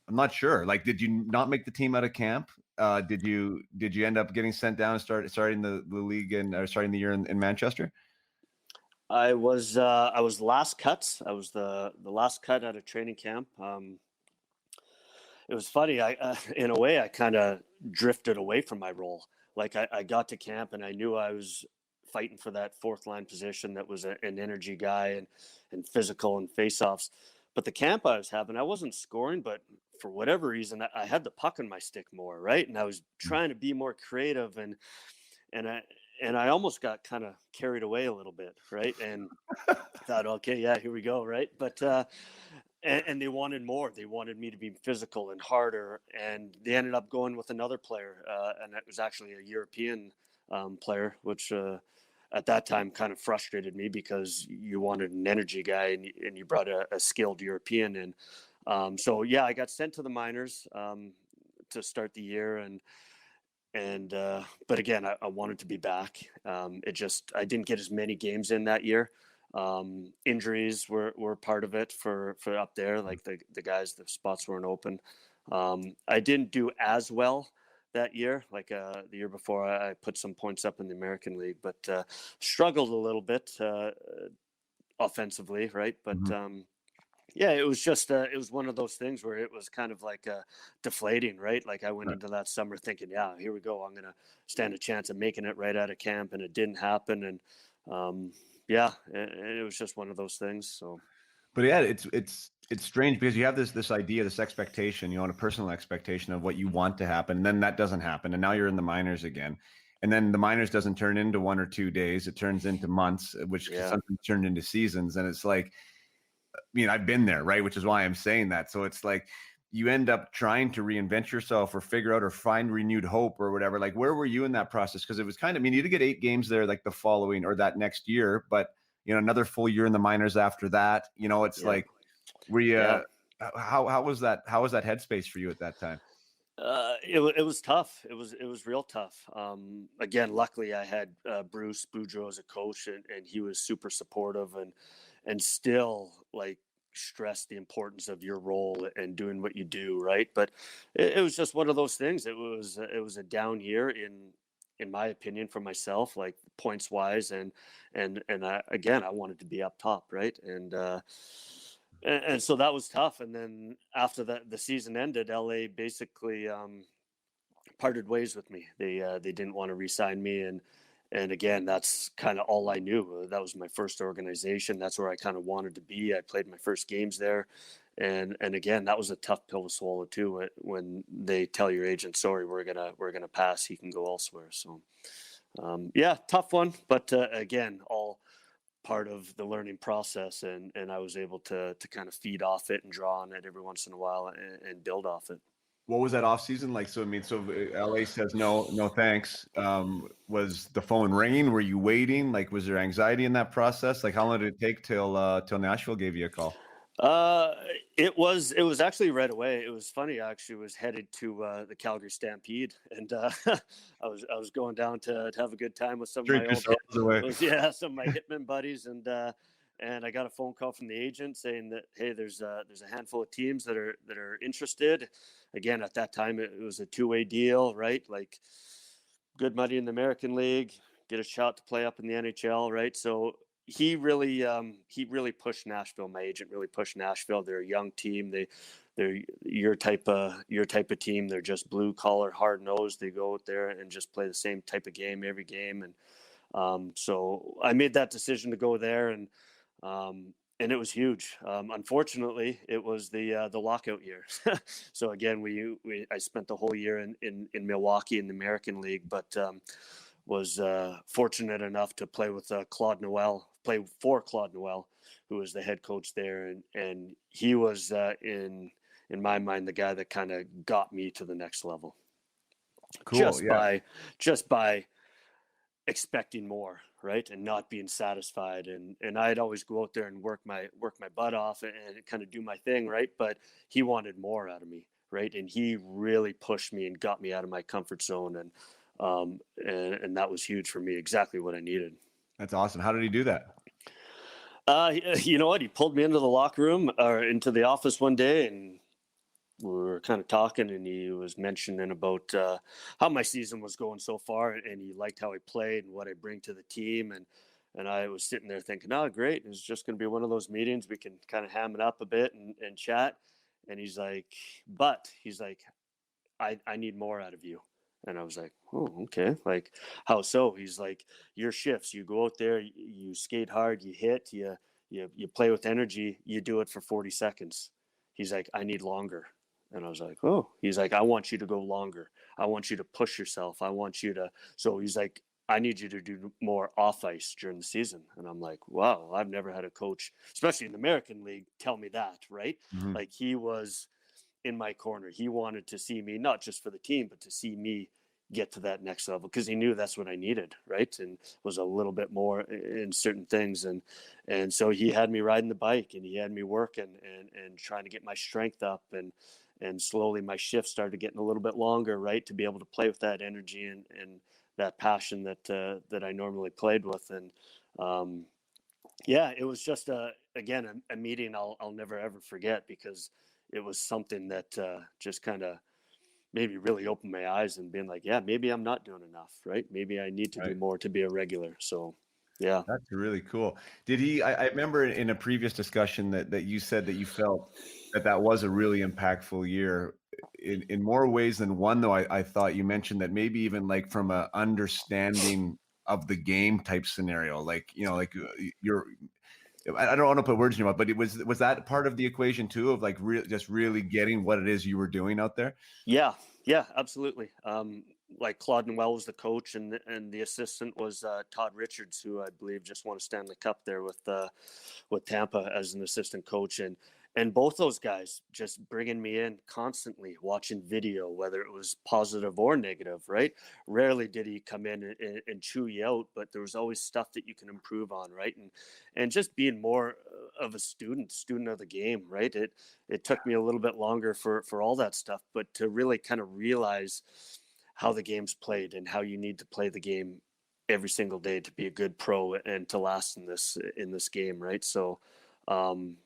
I'm not sure. Like, did you not make the team out of camp? Did you end up getting sent down and starting the league and starting the year in Manchester? I was last cut. I was the last cut out of training camp. It was funny. In a way, I kind of drifted away from my role. Like, I got to camp, and I knew I was fighting for that fourth line position that was an energy guy, and physical and faceoffs. But the camp I was having, I wasn't scoring, but for whatever reason, I had the puck in my stick more, right? And I was trying to be more creative, and I and I almost got kind of carried away a little bit, right? And thought, okay, yeah, here we go, right? But and they wanted more. They wanted me to be physical and harder, and they ended up going with another player, and that was actually a European player, which at that time kind of frustrated me because you wanted an energy guy, and you brought a skilled European in. So yeah, I got sent to the minors to start the year, and but again, I wanted to be back. I didn't get as many games in that year. Injuries were part of it for up there. Like, the guys, the spots weren't open. I didn't do as well that year. Like, the year before, I put some points up in the American League, but struggled a little bit offensively, right? But Mhm. yeah, it was one of those things where it was kind of like deflating, right? Like, I went Right. into that summer thinking, yeah, here we go. I'm gonna stand a chance of making it right out of camp, and it didn't happen. And yeah, it was just one of those things. So But yeah, it's strange because you have this idea, this expectation, you know, a personal expectation of what you want to happen, and then that doesn't happen, and now you're in the minors again, and then the minors doesn't turn into 1 or 2 days; it turns into months, which can yeah, sometimes turn into seasons, and it's like, I mean, I've been there, right? Which is why I'm saying that. So it's like you end up trying to reinvent yourself or figure out or find renewed hope or whatever. Like, where were you in that process? Because it was kind of, I mean, you did get 8 games there, like the following or that next year, but you know, another full year in the minors after that. You know, it's yeah, like, were you? yeah. How was that? How was that headspace for you at that time? It was tough. It was real tough. Again, luckily I had Bruce Boudreau as a coach, and he was super supportive, and still, like, stressed the importance of your role and doing what you do, right? But it was just one of those things. It was a down year in my opinion, for myself, like, points wise, and again, I wanted to be up top, right? And so that was tough. And then after the season ended, LA basically parted ways with me. They didn't want to re-sign me, And again, that's kind of all I knew. That was my first organization. That's where I kind of wanted to be. I played my first games there. And again, that was a tough pill to swallow too, when they tell your agent, sorry, we're gonna pass, he can go elsewhere. So yeah, tough one, but again, all part of the learning process, and I was able to kind of feed off it and draw on it every once in a while and build off it. What was that off season like? So I mean, so LA says no thanks. Was the phone ringing? Were you waiting? Like, was there anxiety in that process? Like, how long did it take till Nashville gave you a call? It was actually right away. It was funny. I actually was headed to the Calgary Stampede, and I was going down to have a good time with some of my some of my hitman buddies, and I got a phone call from the agent saying that, hey, there's a handful of teams that are interested. Again, at that time, it was a 2-way deal, right? Like, good money in the American League, get a shot to play up in the NHL, right? So he really pushed Nashville. My agent really pushed Nashville. They're a young team. They're your type of team. They're just blue collar, hard nosed. They go out there and just play the same type of game every game. And so I made that decision to go there, and it was huge. Unfortunately, it was the lockout year. So again, I spent the whole year in Milwaukee in the American League, but was fortunate enough to play with Claude Noel, who was the head coach there, and he was in my mind the guy that kind of got me to the next level. Cool. Just by expecting more, right, and not being satisfied, and I'd always go out there and work my butt off and kind of do my thing, right, but he wanted more out of me, right, and he really pushed me and got me out of my comfort zone, and that was huge for me. Exactly what I needed. That's awesome. How did he do that? You know what? He pulled me into the locker room or into the office one day, and we were kind of talking, and he was mentioning about how my season was going so far, and he liked how I played and what I bring to the team, and I was sitting there thinking, oh, great, it's just going to be one of those meetings we can kind of ham it up a bit and chat. And he's like, I need more out of you. And I was like, oh, okay. Like, how so? He's like, your shifts, you go out there, you skate hard, you hit, you play with energy, you do it for 40 seconds. He's like, I need longer. And I was like, oh, he's like, I want you to go longer. I want you to push yourself. I want you to. So he's like, I need you to do more off ice during the season. And I'm like, wow, I've never had a coach, especially in the American League, tell me that, right? Mm-hmm. Like, he was in my corner. He wanted to see me, not just for the team, but to see me get to that next level, because he knew that's what I needed, right? And was a little bit more in certain things. And so he had me riding the bike, and he had me working and trying to get my strength up, and slowly my shifts started getting a little bit longer, right? To be able to play with that energy and that passion that I normally played with. And yeah, it was just a meeting I'll never ever forget, because it was something that just kind of maybe really opened my eyes and being like, yeah, maybe I'm not doing enough, right? Maybe I need to do more to be a regular. So yeah. That's really cool. Did he, I remember in a previous discussion that you said that you felt that was a really impactful year in more ways than one, though. I thought you mentioned that maybe even like from a understanding of the game type scenario, like, you know, like I don't want to put words in your mouth, but was that part of the equation too, of like just really getting what it is you were doing out there? Yeah, absolutely. Like, Claude Noel was the coach, and the assistant was Todd Richards, who I believe just won a Stanley Cup there with Tampa as an assistant coach, and both those guys just bringing me in constantly, watching video, whether it was positive or negative, right? Rarely did he come in and chew you out, but there was always stuff that you can improve on, right? And just being more of a student of the game, right? It took me a little bit longer for all that stuff, but to really kind of realize how the game's played and how you need to play the game every single day to be a good pro and to last in this game, right? So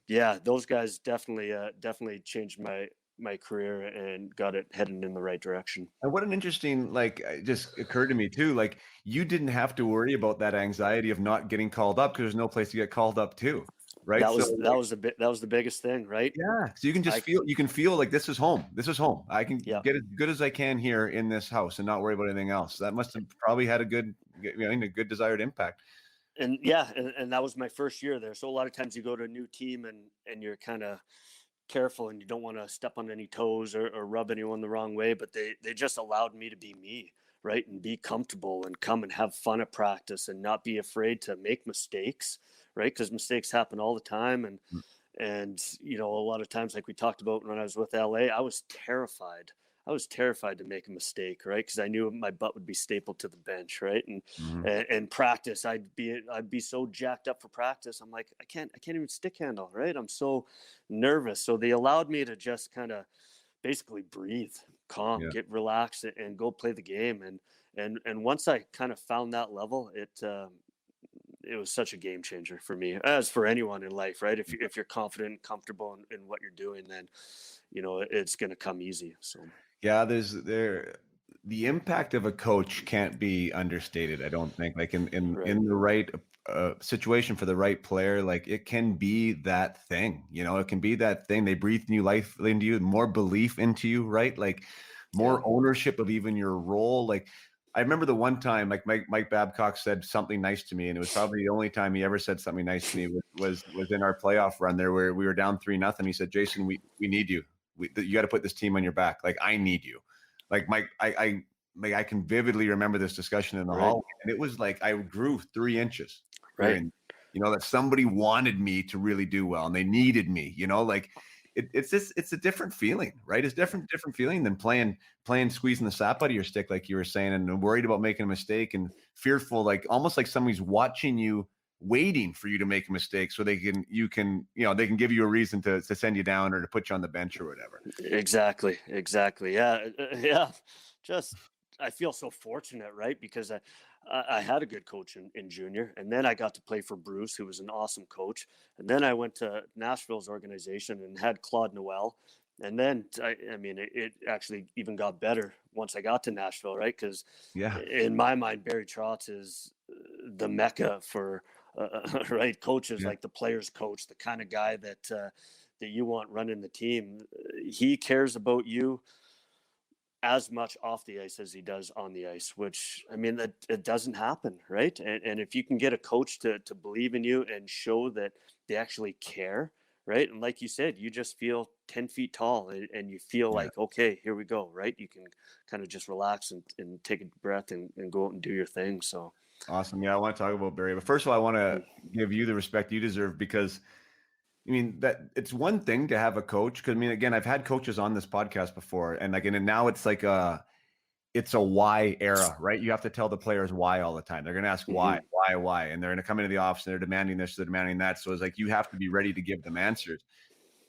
yeah, those guys definitely changed my career and got it heading in the right direction. And what an interesting, like, it just occurred to me too, like, you didn't have to worry about that anxiety of not getting called up, because there's no place to get called up to, right? That was the biggest thing, right? Yeah. So you can just feel like this is home. I can get as good as I can here in this house and not worry about anything else. That must have probably had a good a good desired impact. And yeah, and that was my first year there. So a lot of times you go to a new team and you're kind of careful and you don't want to step on any toes or rub anyone the wrong way, but they just allowed me to be me, right? And be comfortable and come and have fun at practice and not be afraid to make mistakes, right? Because mistakes happen all the time. And, you know, a lot of times, like we talked about when I was with LA, I was terrified. I was terrified to make a mistake, right? Because I knew my butt would be stapled to the bench, right? And practice, I'd be so jacked up for practice. I'm like, I can't even stick handle, right? I'm so nervous. So they allowed me to just kind of basically breathe, calm, get relaxed, and go play the game. And once I kind of found that level, it was such a game changer for me, as for anyone in life, right? If you're confident and comfortable in what you're doing, then, you know, it's going to come easy. So, yeah, the impact of a coach can't be understated. I don't think, like in the right situation for the right player, like it can be that thing, you know, it can be that thing. They breathe new life into you, more belief into you, right? Like more ownership of even your role. Like, I remember the one time, like Mike Babcock said something nice to me, and it was probably the only time he ever said something nice to me was in our playoff run there, where we were down 3-0. He said, "Jason, we need you. You got to put this team on your back. Like, I need you." Like, Mike, I can vividly remember this discussion in the hallway, and it was like I grew 3 inches. Right. And, you know, that somebody wanted me to really do well, and they needed me. You know, like it's a different feeling, right? It's different feeling than playing squeezing the sap out of your stick, like you were saying, and worried about making a mistake and fearful, like almost like somebody's watching you, waiting for you to make a mistake so they can give you a reason to send you down or to put you on the bench or whatever. Exactly. Yeah. Just, I feel so fortunate, right? Because I had a good coach in junior, and then I got to play for Bruce, who was an awesome coach. And then I went to Nashville's organization and had Claude Noel. And then, I mean, it actually even got better once I got to Nashville, right? Because in my mind, Barry Trotz is the mecca for right coaches, like the players coach, the kind of guy that you want running the team. He cares about you as much off the ice as he does on the ice, which, I mean, that it doesn't happen, right? And if you can get a coach to believe in you and show that they actually care, right? And like you said, you just feel 10 feet tall and you feel like, okay, here we go, right? You can kind of just relax and take a breath and go out and do your thing. So awesome. Yeah, I want to talk about Barry, but first of all, I want to give you the respect you deserve, because I mean, that it's one thing to have a coach. Cause I mean, again, I've had coaches on this podcast before, and like, and now it's like it's a why era, right? You have to tell the players why all the time. They're going to ask why, and they're going to come into the office and they're demanding this, they're demanding that. So it's like, you have to be ready to give them answers.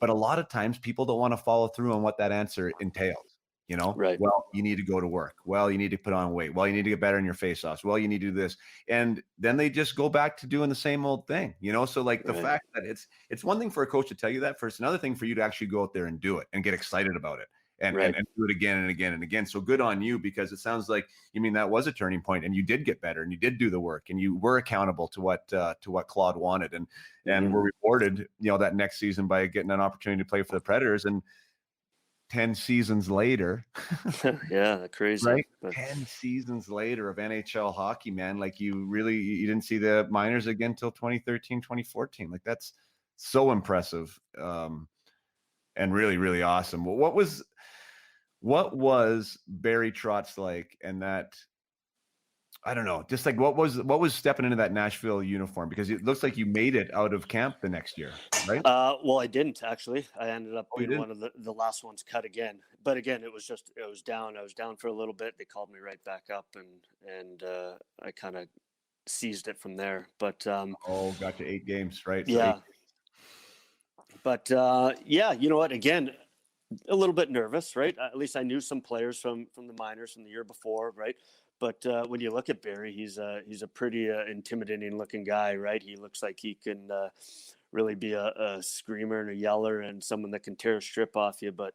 But a lot of times people don't want to follow through on what that answer entails. You know, well, you need to go to work. Well, you need to put on weight. Well, you need to get better in your face-offs. Well, you need to do this. And then they just go back to doing the same old thing, you know? So like the fact that it's one thing for a coach to tell you that first, another thing for you to actually go out there and do it and get excited about it and do it again and again and again. So good on you, because it sounds like, you mean, that was a turning point and you did get better and you did do the work and you were accountable to what Claude wanted and were rewarded, you know, that next season by getting an opportunity to play for the Predators. And 10 seasons later, crazy, right? 10 seasons later of NHL hockey, man, like you didn't see the minors again till 2013, 2014. Like, that's so impressive. And really, really awesome. Well, what was Barry Trotz like? And that, I don't know, just like what was stepping into that Nashville uniform? Because it looks like you made it out of camp the next year, right? Well, I didn't actually. I ended up being one of the last ones cut again. But again, I was down. I was down for a little bit. They called me right back up, and I kind of seized it from there. But got to 8 games, right? So yeah. But yeah, you know what? Again, a little bit nervous, right? At least I knew some players from the minors from the year before, right? But when you look at Barry, he's a pretty intimidating looking guy, right? He looks like he can really be a screamer and a yeller and someone that can tear a strip off you. But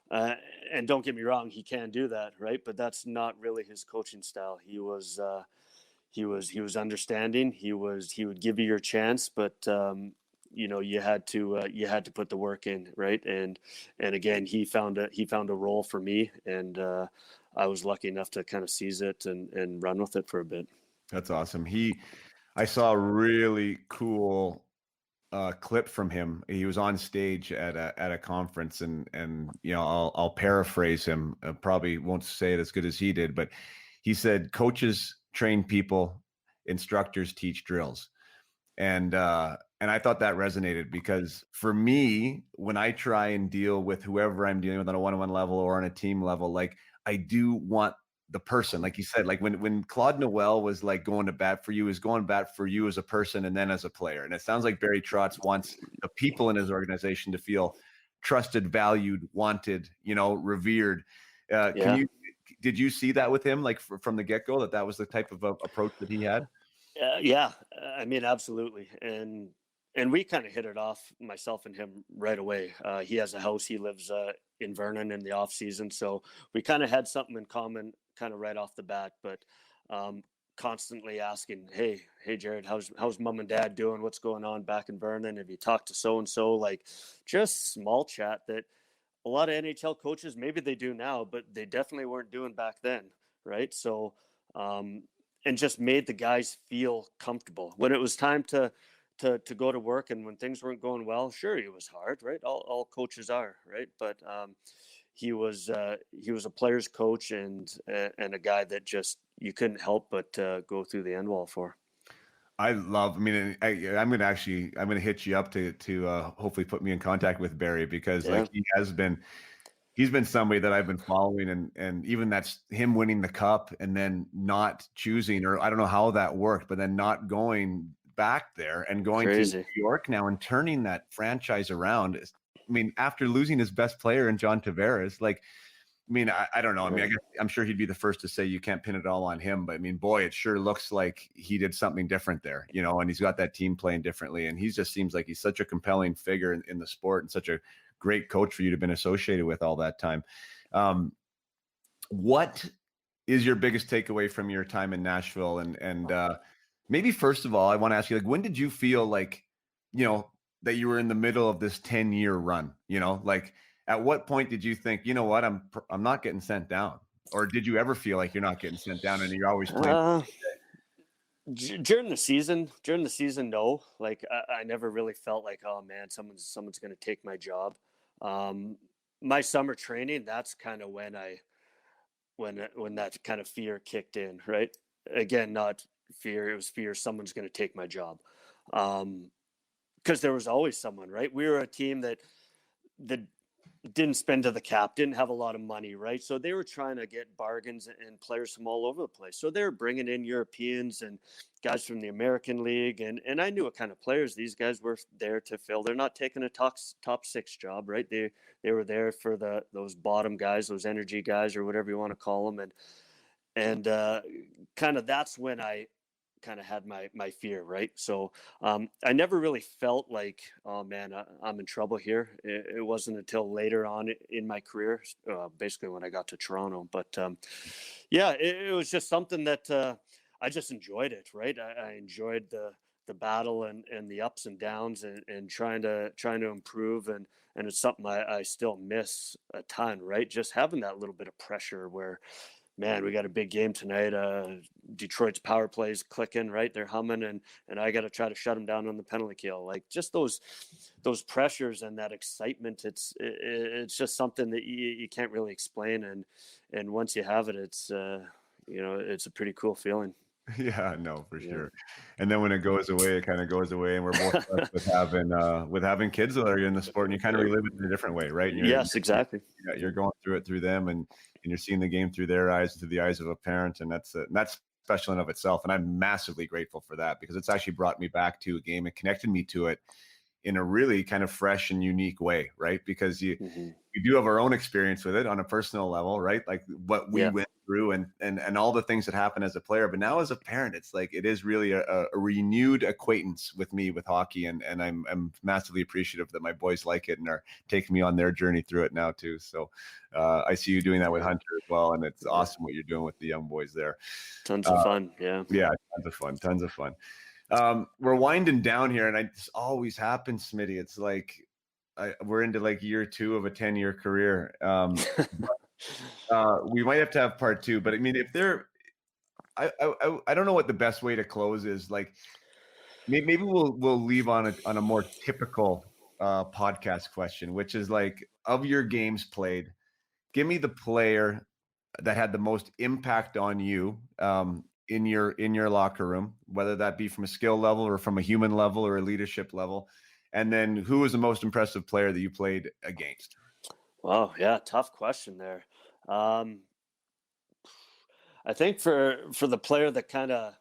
and don't get me wrong, he can do that, right? But that's not really his coaching style. He was understanding. He would give you your chance, but you know, you had to put the work in, right? And again, he found a role for me, and I was lucky enough to kind of seize it and run with it for a bit. That's awesome. I saw a really cool clip from him. He was on stage at a conference, and I'll paraphrase him. Probably won't say it as good as he did, but he said, "Coaches train people, instructors teach drills." And I thought that resonated, because for me, when I try and deal with whoever I'm dealing with on a one-on-one level or on a team level, like, I do want the person, like you said, like when Claude Noel was like going to bat for you, is going to bat for you as a person and then as a player. And it sounds like Barry Trotz wants the people in his organization to feel trusted, valued, wanted, revered. Yeah. Did you see that with him, like from the get-go, that was the type of approach that he had? Yeah, I mean, absolutely, and we kind of hit it off, myself and him, right away. He has a house. He lives in Vernon in the off season, so we kind of had something in common, kind of right off the bat. But constantly asking, hey, Jerred, how's mom and dad doing? What's going on back in Vernon? Have you talked to so and so? Like, just small chat that a lot of NHL coaches, maybe they do now, but they definitely weren't doing back then, right? So, um, and just made the guys feel comfortable when it was time to go to work, and when things weren't going well. Sure, it was hard, right? All coaches are, right? But he was a player's coach, and a guy that just you couldn't help but go through the end wall for. I mean, I'm gonna hit you up to hopefully put me in contact with Barry, because Yeah, like he's been somebody that I've been following, and even that's him winning the cup and then not choosing, or I don't know how that worked, but then not going back there and going to crazy. New York now and turning that franchise around. I mean, after losing his best player in John Tavares, like, I mean, I don't know. I mean, I'm sure he'd be the first to say you can't pin it all on him, but I mean, boy, it sure looks like he did something different there, and he's got that team playing differently. And he just seems like he's such a compelling figure in the sport, and such a great coach for you to have been associated with all that time. What is your biggest takeaway from your time in Nashville? And maybe first of all, I want to ask you, like, when did you feel like, that you were in the middle of this 10-year run? Like, at what point did you think, you know what, I'm not getting sent down? Or did you ever feel like you're not getting sent down and you're always playing? Uh, During the season, no. Like, I never really felt like, oh man, someone's going to take my job. Um, my summer training, that's kind of when that kind of fear kicked in, right? Again, not fear. It was fear someone's going to take my job. Because there was always someone, right? We were a team that didn't spend to the cap, didn't have a lot of money, right? So they were trying to get bargains and players from all over the place. So they were bringing in Europeans and guys from the American League, and I knew what kind of players these guys were there to fill. They're not taking a top six job, right? They were there for those bottom guys, those energy guys, or whatever you want to call them, and kind of that's when I kind of had my fear, right? So I never really felt like, oh man, I'm in trouble here. It wasn't until later on in my career, basically when I got to Toronto. But yeah, it was just something that I just enjoyed it, right? I enjoyed the battle and the ups and downs, and trying to improve, and it's something I still miss a ton, right? Just having that little bit of pressure where, man, we got a big game tonight. Detroit's power plays clicking, right? They're humming, and I got to try to shut them down on the penalty kill. Like, just those pressures and that excitement. It's just something that you can't really explain, and once you have it, it's it's a pretty cool feeling. Yeah, no, for Yeah. sure. And then when it goes away, it kind of goes away, and we're both blessed with having kids that are in the sport, and you kind of relive it in a different way, right? And Yes, exactly. you're going through it through them, and you're seeing the game through their eyes, through the eyes of a parent, and that's special in of itself. And I'm massively grateful for that, because it's actually brought me back to a game and connected me to it in a really kind of fresh and unique way, right? Because Mm-hmm. we do have our own experience with it on a personal level, right? Like what we Yeah. went through, and all the things that happen as a player. But now as a parent, it's like it is really a renewed acquaintance with me with hockey, and I'm massively appreciative that my boys like it and are taking me on their journey through it now too. So I see you doing that with Hunter as well, and it's awesome what you're doing with the young boys there. Tons of fun. Yeah. Yeah, tons of fun. We're winding down here, and this always happens, Smitty. It's like we're into like year 2 of a 10-year career. We might have to have part 2, but I mean, I don't know what the best way to close is. Like, maybe we'll leave on a more typical podcast question, which is like, of your games played, give me the player that had the most impact on you in your locker room, whether that be from a skill level or from a human level or a leadership level. And then who was the most impressive player that you played against? Wow, yeah, tough question there. I think for the player that kind of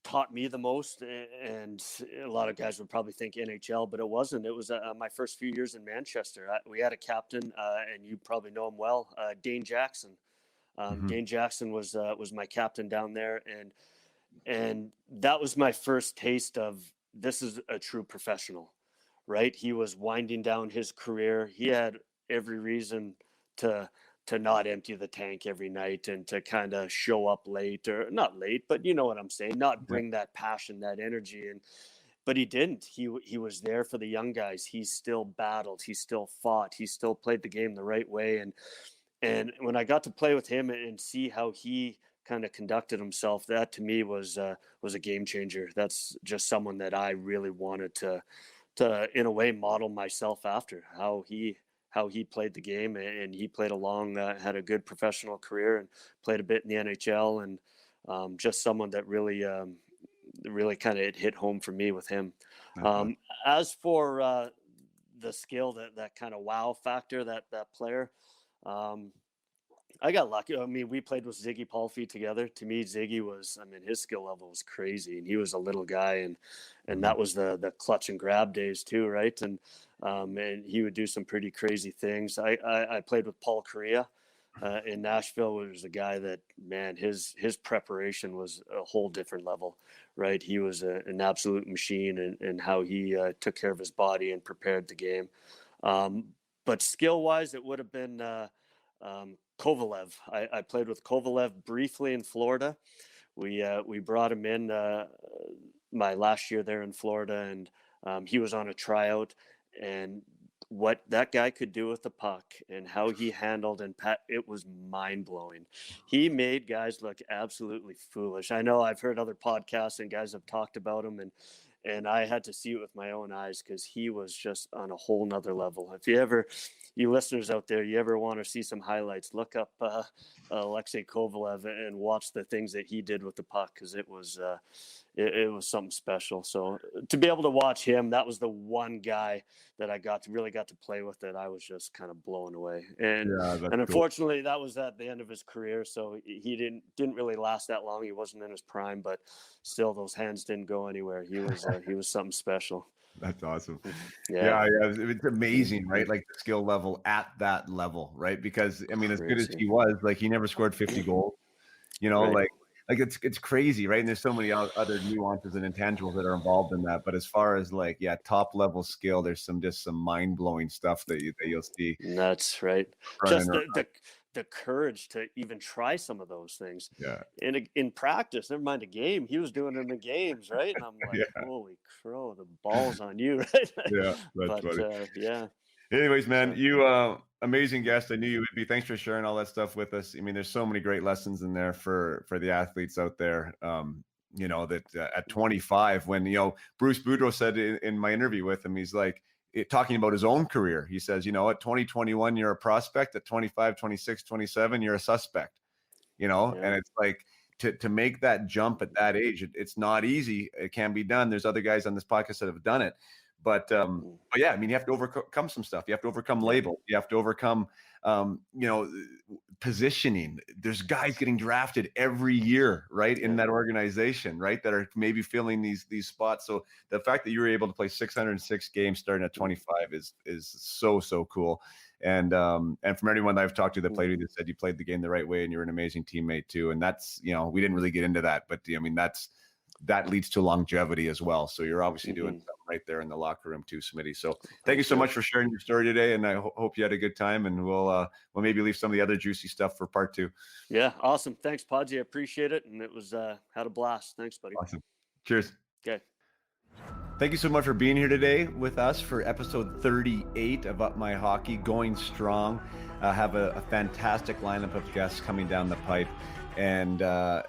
taught me the most, and a lot of guys would probably think NHL, but it wasn't. It was my first few years in Manchester. We had a captain, and you probably know him well, Dane Jackson. Dane Jackson was my captain down there, and that was my first taste of, this is a true professional, right? He was winding down his career. He had every reason to not empty the tank every night and to kind of show up late, or not late, but you know what I'm saying, not bring that passion, that energy. But he didn't. He was there for the young guys. He still battled. He still fought. He still played the game the right way. And when I got to play with him and see how he kind of conducted himself, that to me was a game changer. That's just someone that I really wanted to in a way model myself after, how he played the game. And he played along, had a good professional career and played a bit in the NHL, and just someone that really kind of hit home for me with him. As for the skill, that kind of wow factor, that player, I got lucky. I mean, we played with Ziggy Palffy together. To me, Ziggy was, I mean, his skill level was crazy, and he was a little guy, and that was the clutch and grab days too, right? And he would do some pretty crazy things. I played with Paul Correa in Nashville, which was a guy that, man, his preparation was a whole different level, right? He was an absolute machine, and how he took care of his body and prepared the game. But skill-wise, it would have been Kovalev. I played with Kovalev briefly in Florida. We brought him in my last year there in Florida, and he was on a tryout, and what that guy could do with the puck and how he handled it was mind-blowing. He made guys look absolutely foolish. I know I've heard other podcasts and guys have talked about him, and I had to see it with my own eyes, because he was just on a whole nother level. If you listeners out there, you ever want to see some highlights, look up Alexei Kovalev and watch the things that he did with the puck, because it was something special. So to be able to watch him, that was the one guy that I really got to play with, that I was just kind of blown away. And unfortunately, that was at the end of his career, so he didn't really last that long. He wasn't in his prime, but still, those hands didn't go anywhere. He was something special. That's awesome. Yeah. It's amazing, right? Like the skill level at that level, right? Because I mean, as good as he was, like, he never scored 50 goals, you know, right. Like it's crazy, right? And there's so many other nuances and intangibles that are involved in that. But as far as like, top level skill, there's some mind blowing stuff that you'll see. That's right. Just the courage to even try some of those things. Yeah. In practice, never mind a game, he was doing it in games, right? And I'm like, holy crow, the ball's on you, right? Yeah, that's funny. Yeah. Anyways, man, you amazing guest. I knew you would be. Thanks for sharing all that stuff with us. I mean, there's so many great lessons in there for the athletes out there. You know, that at 25, when, you know, Bruce Boudreau said in my interview with him, he's like, talking about his own career. He says, you know, at 2021, you're a prospect. At 25, 26, 27, you're a suspect, you know, and it's like, to make that jump at that age, it's not easy. It can be done. There's other guys on this podcast that have done it. But yeah, I mean, you have to overcome some stuff. You have to overcome labels. You have to overcome, you know, positioning. There's guys getting drafted every year, right, in that organization, right, that are maybe filling these spots. So the fact that you were able to play 606 games starting at 25 is so cool. And from everyone that I've talked to that played with you, said you played the game the right way, and you're an amazing teammate too. And that's, you know, we didn't really get into that, but I mean, that leads to longevity as well. So you're obviously doing something right there in the locker room too, Smitty. So thank you so much for sharing your story today. And I hope you had a good time, and we'll maybe leave some of the other juicy stuff for part 2. Yeah. Awesome. Thanks, Podgy. I appreciate it. And it was, had a blast. Thanks, buddy. Awesome. Cheers. Okay. Thank you so much for being here today with us for episode 38 of Up My Hockey, going strong. Have a fantastic lineup of guests coming down the pipe. and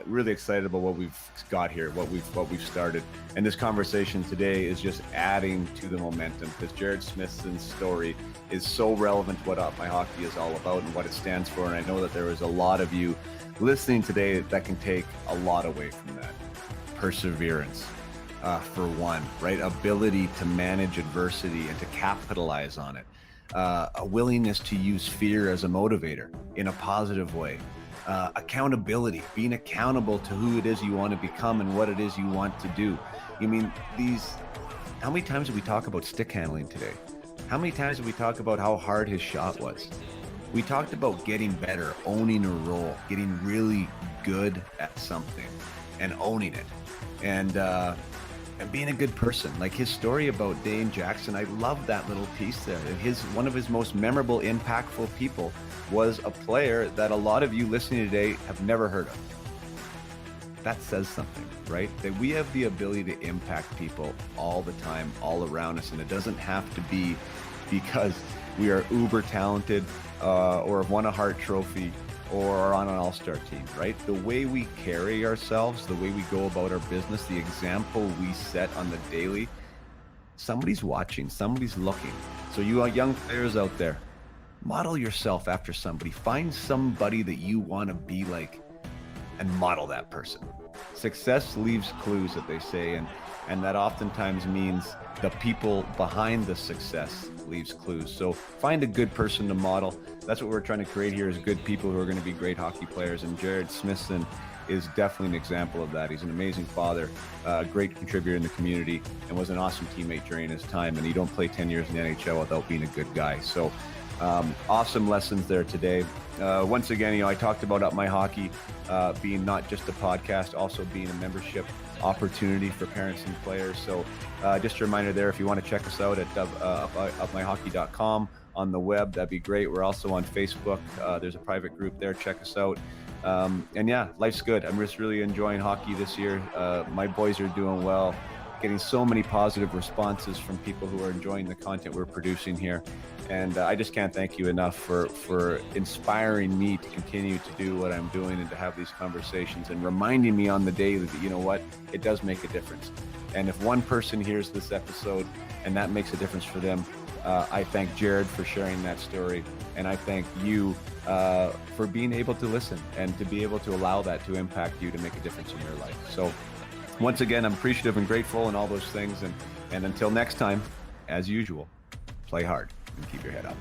really excited about what we've got here, what we've started. And this conversation today is just adding to the momentum, because Jarred Smithson's story is so relevant to what Up My Hockey is all about and what it stands for. And I know that there is a lot of you listening today that can take a lot away from that. Perseverance, for one, right? Ability to manage adversity and to capitalize on it. A willingness to use fear as a motivator in a positive way. Accountability, being accountable to who it is you want to become and what it is you want to do. I mean, how many times did we talk about stick handling today? How many times did we talk about how hard his shot was? We talked about getting better, owning a role, getting really good at something and owning it. And being a good person. Like his story about Dane Jackson, I love that little piece there. One of his most memorable, impactful people was a player that a lot of you listening today have never heard of. That says something, right? That we have the ability to impact people all the time, all around us. And it doesn't have to be because we are uber talented or have won a Hart Trophy or are on an all-star team, right? The way we carry ourselves, the way we go about our business, the example we set on the daily, somebody's watching, somebody's looking. So you young players out there, model yourself after somebody. Find somebody that you want to be like and model that person. Success leaves clues, that they say, and that oftentimes means the people behind the success leaves clues. So find a good person to model. That's what we're trying to create here, is good people who are going to be great hockey players. And Jarred Smithson is definitely an example of that. He's an amazing father, a great contributor in the community, and was an awesome teammate during his time. And you don't play 10 years in the NHL without being a good guy. So awesome lessons there today. Once again, I talked about Up My Hockey being not just a podcast, also being a membership opportunity for parents and players. So just a reminder there, if you want to check us out at upmyhockey.com on the web, that'd be great. We're also on Facebook. There's a private group there. Check us out. And yeah, life's good. I'm just really enjoying hockey this year. My boys are doing well, getting so many positive responses from people who are enjoying the content we're producing here. And I just can't thank you enough for inspiring me to continue to do what I'm doing and to have these conversations and reminding me on the daily that, you know what, it does make a difference. And if one person hears this episode and that makes a difference for them, I thank Jerred for sharing that story. And I thank you for being able to listen and to be able to allow that to impact you, to make a difference in your life. So once again, I'm appreciative and grateful and all those things. And until next time, as usual, play hard and keep your head up.